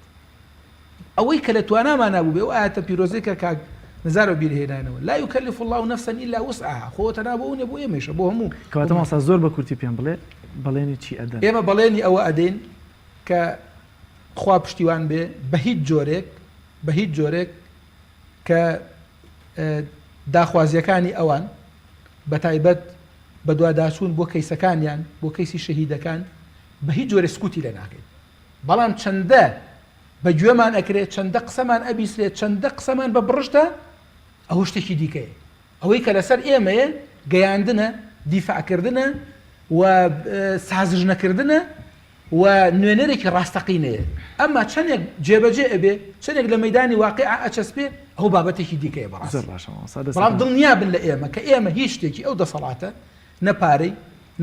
ئەوەی کە لە توانامان نبوو بێ و ئاەتە پیرۆزێکە کاک نزارە بیرهێنانەوە لا يكلف الله نفسا الا وسعها خۆتە نابوونێ بۆ ئێمەشە بۆ هەموو کەواتە ماسا زۆر بە کورتی پێم بڵێ بەڵێنی چی ئەدەن ئێمە بەڵێنی ئەوە ئەدەین کە خوا پشتیوان بێ بە هیچ جۆرێک کە داخوازیەکانی ئەوان بە تایبەت بە دوواداچوون بۆ کەیسەکانیان بۆ کەیسی شەهیدەکان بە هیچ جۆرە سکوتی لێ ناکەین بەڵام چەندە بە گوێمان ئەکرێت چەندە قسەمان ئەبیسرێت چەندە قسەمان بە بڕشتە ئەوە شتێکی دیکەیە ئەوەی کە لەسەر ئێمەیە گەیاندنە دیفاعکردنە و سازش نەکردنە و نوێنەرێکی ڕاستەقینەیە ئەمما چەندێک جێبەجێ ئەبێ چەندێک لە مەیدانی واقع ئەچەسپێ ئەو بابەتێکی دیکەیە بەڵام دڵنیا بن لە ئێمە کە ئێمە هیچ شتێکی ئەو دەسەڵاتە نە پارەی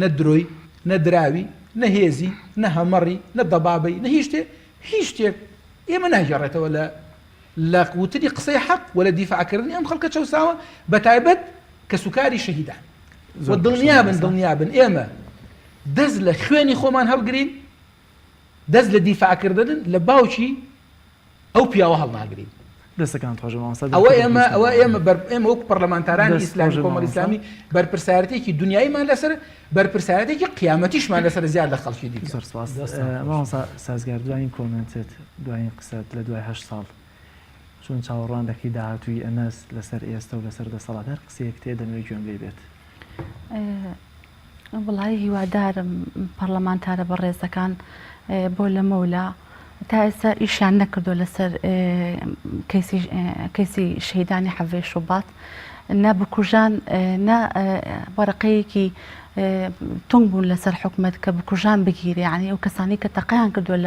نە درۆی نە دراوی نە هێزی نە هەمەڕی نە دەبابەی نە هیچ شتێک ئێمە ناگەڕێتەوە لە قوتری قسەی حەق و لە دیفاعکردنی ئەم خەڵکە چەساوە بە تایبەت کە سوکاری شەهیدان و دڵنیابن ئێمە دەست لە خوێنی خۆمان هەڵگرین دەست لە دیفاعکردن لە باوکی ئەو پیاوە هەڵناگرین دەستەکان تۆژەوە ئێمە وەک پەرلەمانتارانی ئیسلامی کۆمەڵی ئیسلامی بەرپرسایەتێکی دنیاییمان لەسەر بەرپرسایەتێکی قیامەتیشمان لەسەر زیاد لە خەڵکی دیکە. زۆر سپاس. مامۆستا سازگار دوایین کۆمنتت دوایین قسەت لە دوای 8 ساڵ چۆن چاوەڕوان دەکەی داهاتووی ئەنەس لەسەر ئێستا و لەسەر دەسەڵات هەر قسەیەک تێ دەمەوێت گوێم لێ بێت. وڵی هیوادارم پەرلەمانتارە بەڕێزەکان بۆ لەمەولا تا ئێستا ئیشیان نەکردو لەسەر کەیسی شەهیدانی حەڤێ شوبات نە بکوژان نە وەرەقەیەکی تونگ بوون لەسەر حکومەت کە بکوژان بگیرێ یعنی ئەو کەسانی کە تەقەیان کردووە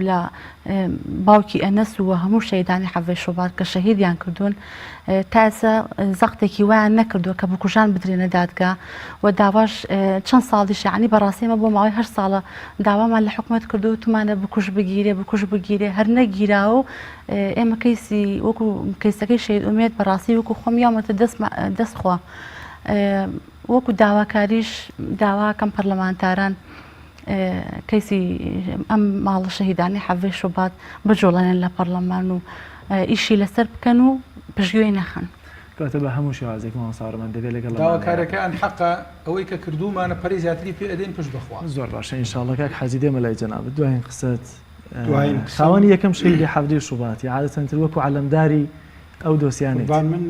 لە باوکی ئەنەس و هەموو شەهیدانی حەڤێ شوبات کە شەهیدیان کردوون تا ئێستا زەختێکی وایان نەکردووە کە بکوژان بدرێنە دادگا و داواش چەند ساڵیش یعنی بەڕاستیمە بۆ ماوەی 8 ساڵە داوامان لە حکومەت کردو تومانە بکوژ بگیرێ هەر نەگیراوە و ئێمە کەیسی وەکو کەیسەکەی شەهید ئومێد بەڕاستی وەکو خۆم یامەتە دەستخوا وەکو داواکاریش داواکەم پەرلەمانتاران کەیسی ئەم ماڵە شەهیدانی حەڤێ شوبات بجۆڵێنن لە پەرلەمان و ئیشی لەسەر بکەن و پشتگوێی نەخەن. کاتە بە هەموو شێوازێک مامۆستاوەڕەمان دەبێت لەگەڵ داواکارەکان حەقا ئەوەی کە کردومانە پەری زیاتری پێ ئەدەین پشت بخوا. زۆر باشە ئینشاءڵڵا کاک حاجی دێمە لای جەنابەت دوایین قسەت خاوەنی یەکەم شەهیدی حەڤدەی شوباتی عادەتەنتر وەکو عەلەمداری ئەو دۆسیانێت. من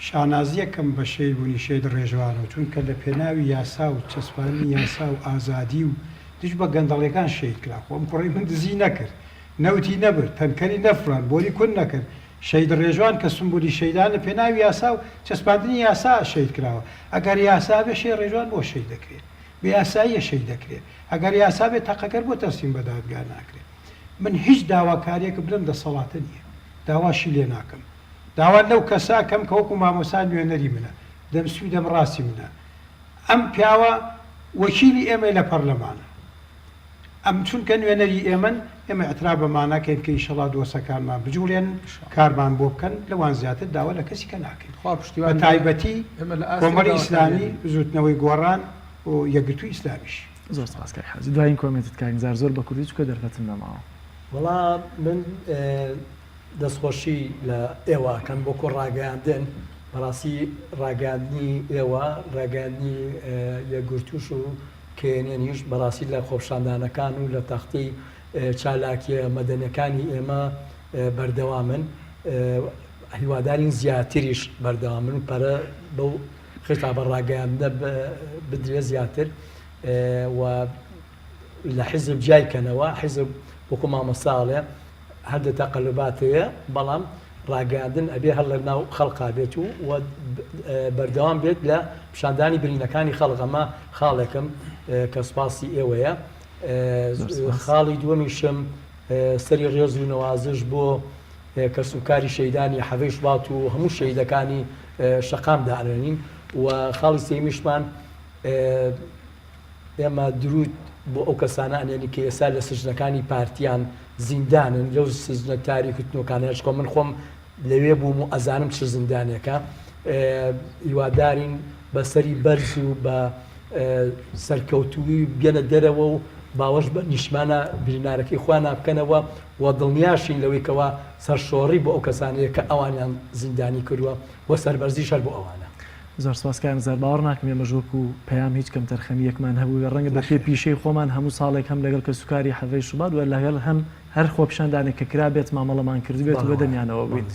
شانازیەکەم بە شەید بوونی شەید ڕێژوانەوە چونکە لە پێناوی یاسا و چەسپانی یاسا و ئازادی و دیش بە گەندەڵەکان شەید کرا خۆم کوڕی من دزی نەکرد نەوتی نەبرد تەنکەری نەفران بۆری کون نەکرد شەید ڕێژوان کە سمبولی شەیدان لە پێناوی یاسا و چەسپاندنی یاسا شەید کراوە ئەگەر یاسا بێ شێ ڕێژوان بۆ شەید دەکرێت بە یاساییە شەید دەکرێت ئەگەر یاسا بێت تەقەکەر بۆ تەرسیم بە دادگا ناکرێت من هیچ داواکاریەکە بلم دەسەڵاتە نییە داواشی لێ ناکەم داوا لەو کەساکەم کە وەکو مامۆستا نوێنەری منە دەمسوی دەم ڕاستی منە ئەم پیاوە وەکیلی ئێمە لە پەرلەمانە ئەم چونکە نوێنەری ئێمە ئەترا بەماناکەین کە ئینشەڵا دۆسەکانمان بجوڵێن کارمان بۆ بکەن لەوان زیاتر داوا لە کەسی کە ناکەین بە تایبەتی کۆمەڵی ئیسلامی زوتنەوەی گۆڕان و یەکگرتووی ئیسلامیش. زۆر سپاس کاک حاجی دوایین کۆمنتت کاکزار زۆر بە کوردی چکە دەرفەتم نەماوە. وەڵا من دەستخۆشی لە ئێوەکەم بۆکۆ ڕاگەاندن بەڕاستی ڕاگەاندنی ئێوە ڕاگەاندنی یەکگرتووش و کێنێنیش بەڕاستی لە خۆپشاندانەکان و لە تەختی چالاکیە مەدەنیەکانی ئێمە بەردەوامن هیوادارین زیاتریش بەردەوامن و پەرە بەو خێتابە ڕاگەاندنە بدرێ زیاتر و لە حیزب جایکەنەوە حیزب وەکو مامۆستاڵێ هەردە تەقەلباتەیە بەڵام ڕاگەاندن ئەبێ هەر لە ناو خەڵقا بێت و بەردەوام بێت لە پیشاندانی برینەکانی خەڵقەمە خاڵێکم کە سوپاسی ئێوەیە. خاڵی دووەمیشم سەری ڕێز و نەوازش بۆ کە سوکاری شەیدانی حەڤەی شوبات و هەموو شەیدەکانی شەقام داڕێنین و خاڵی سێمیشمان ئێمە درود بۆ ئەو کەسانە ئەنێنی کە ئێستا لە سژنەکانی پارتیان زیندانن لەو سژنە تاریکوتنەکانەکە من خۆم لەوێ بووم و ئەزانم چ زیندانێکە هیوادارین بەسەری بەرز و بە سەرکەوتووی بێنە دەرەوە و باوەش بە نیشمانە برینارەکەی خوان بکەنەوە و دڵنیاشین لەوەیکەوە سەرشۆڕی بۆ ئەو کەسانەیە کە ئەوانیان زیندانی کردووە و سەربەرزی شەر بۆ ئەوانە. زۆر سپاسکارم زار باوەڕ ناکەم ئێمە ژوەکو پەیام هیچ کەم تەرخەمیەکمان هەبوو ڕەنگە بە پێ پیشەی خۆمان هەموو ساڵێک هەم لەگەڵ کە سوکاری حەڤەی شوبات و لەگەڵ هەم هەر خۆپیشاندانێک کە کرا بێت مامەڵەمان کردبێت و بە دەمیانەوە بووین.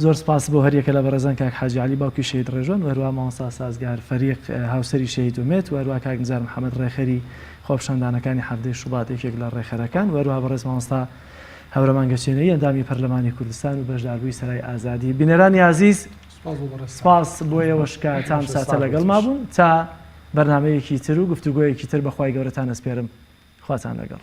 زۆر سپاس بۆ هەریەکە لە بەڕێزان کاک حاجی عەلی باوکی شەهید ڕێژوان و هەروە مامۆستا سازگار فەریق هاوسەری شەهید ئومێد و هەروە کاک نزار محەممەد ڕێخەری خۆپیشاندانەکانی حەڤدەی شوبات یەکێک لە ڕێخەرەکان و هەروە بەڕێز مامۆستا هەورەمان گەچێنەی ئەندامی پەرلەمانی کوردستان و بەشداربووی سەرای ئازادی. بینەرانی عەزیز سپاس بۆ ئێوەشکە تام ساتە لەگەڵ مابوون تا بەرنامەیەکی تر و گفتوگۆیەکی تر بەخوای گەورەتان ئەسپێرم خواتان لەگەڵ.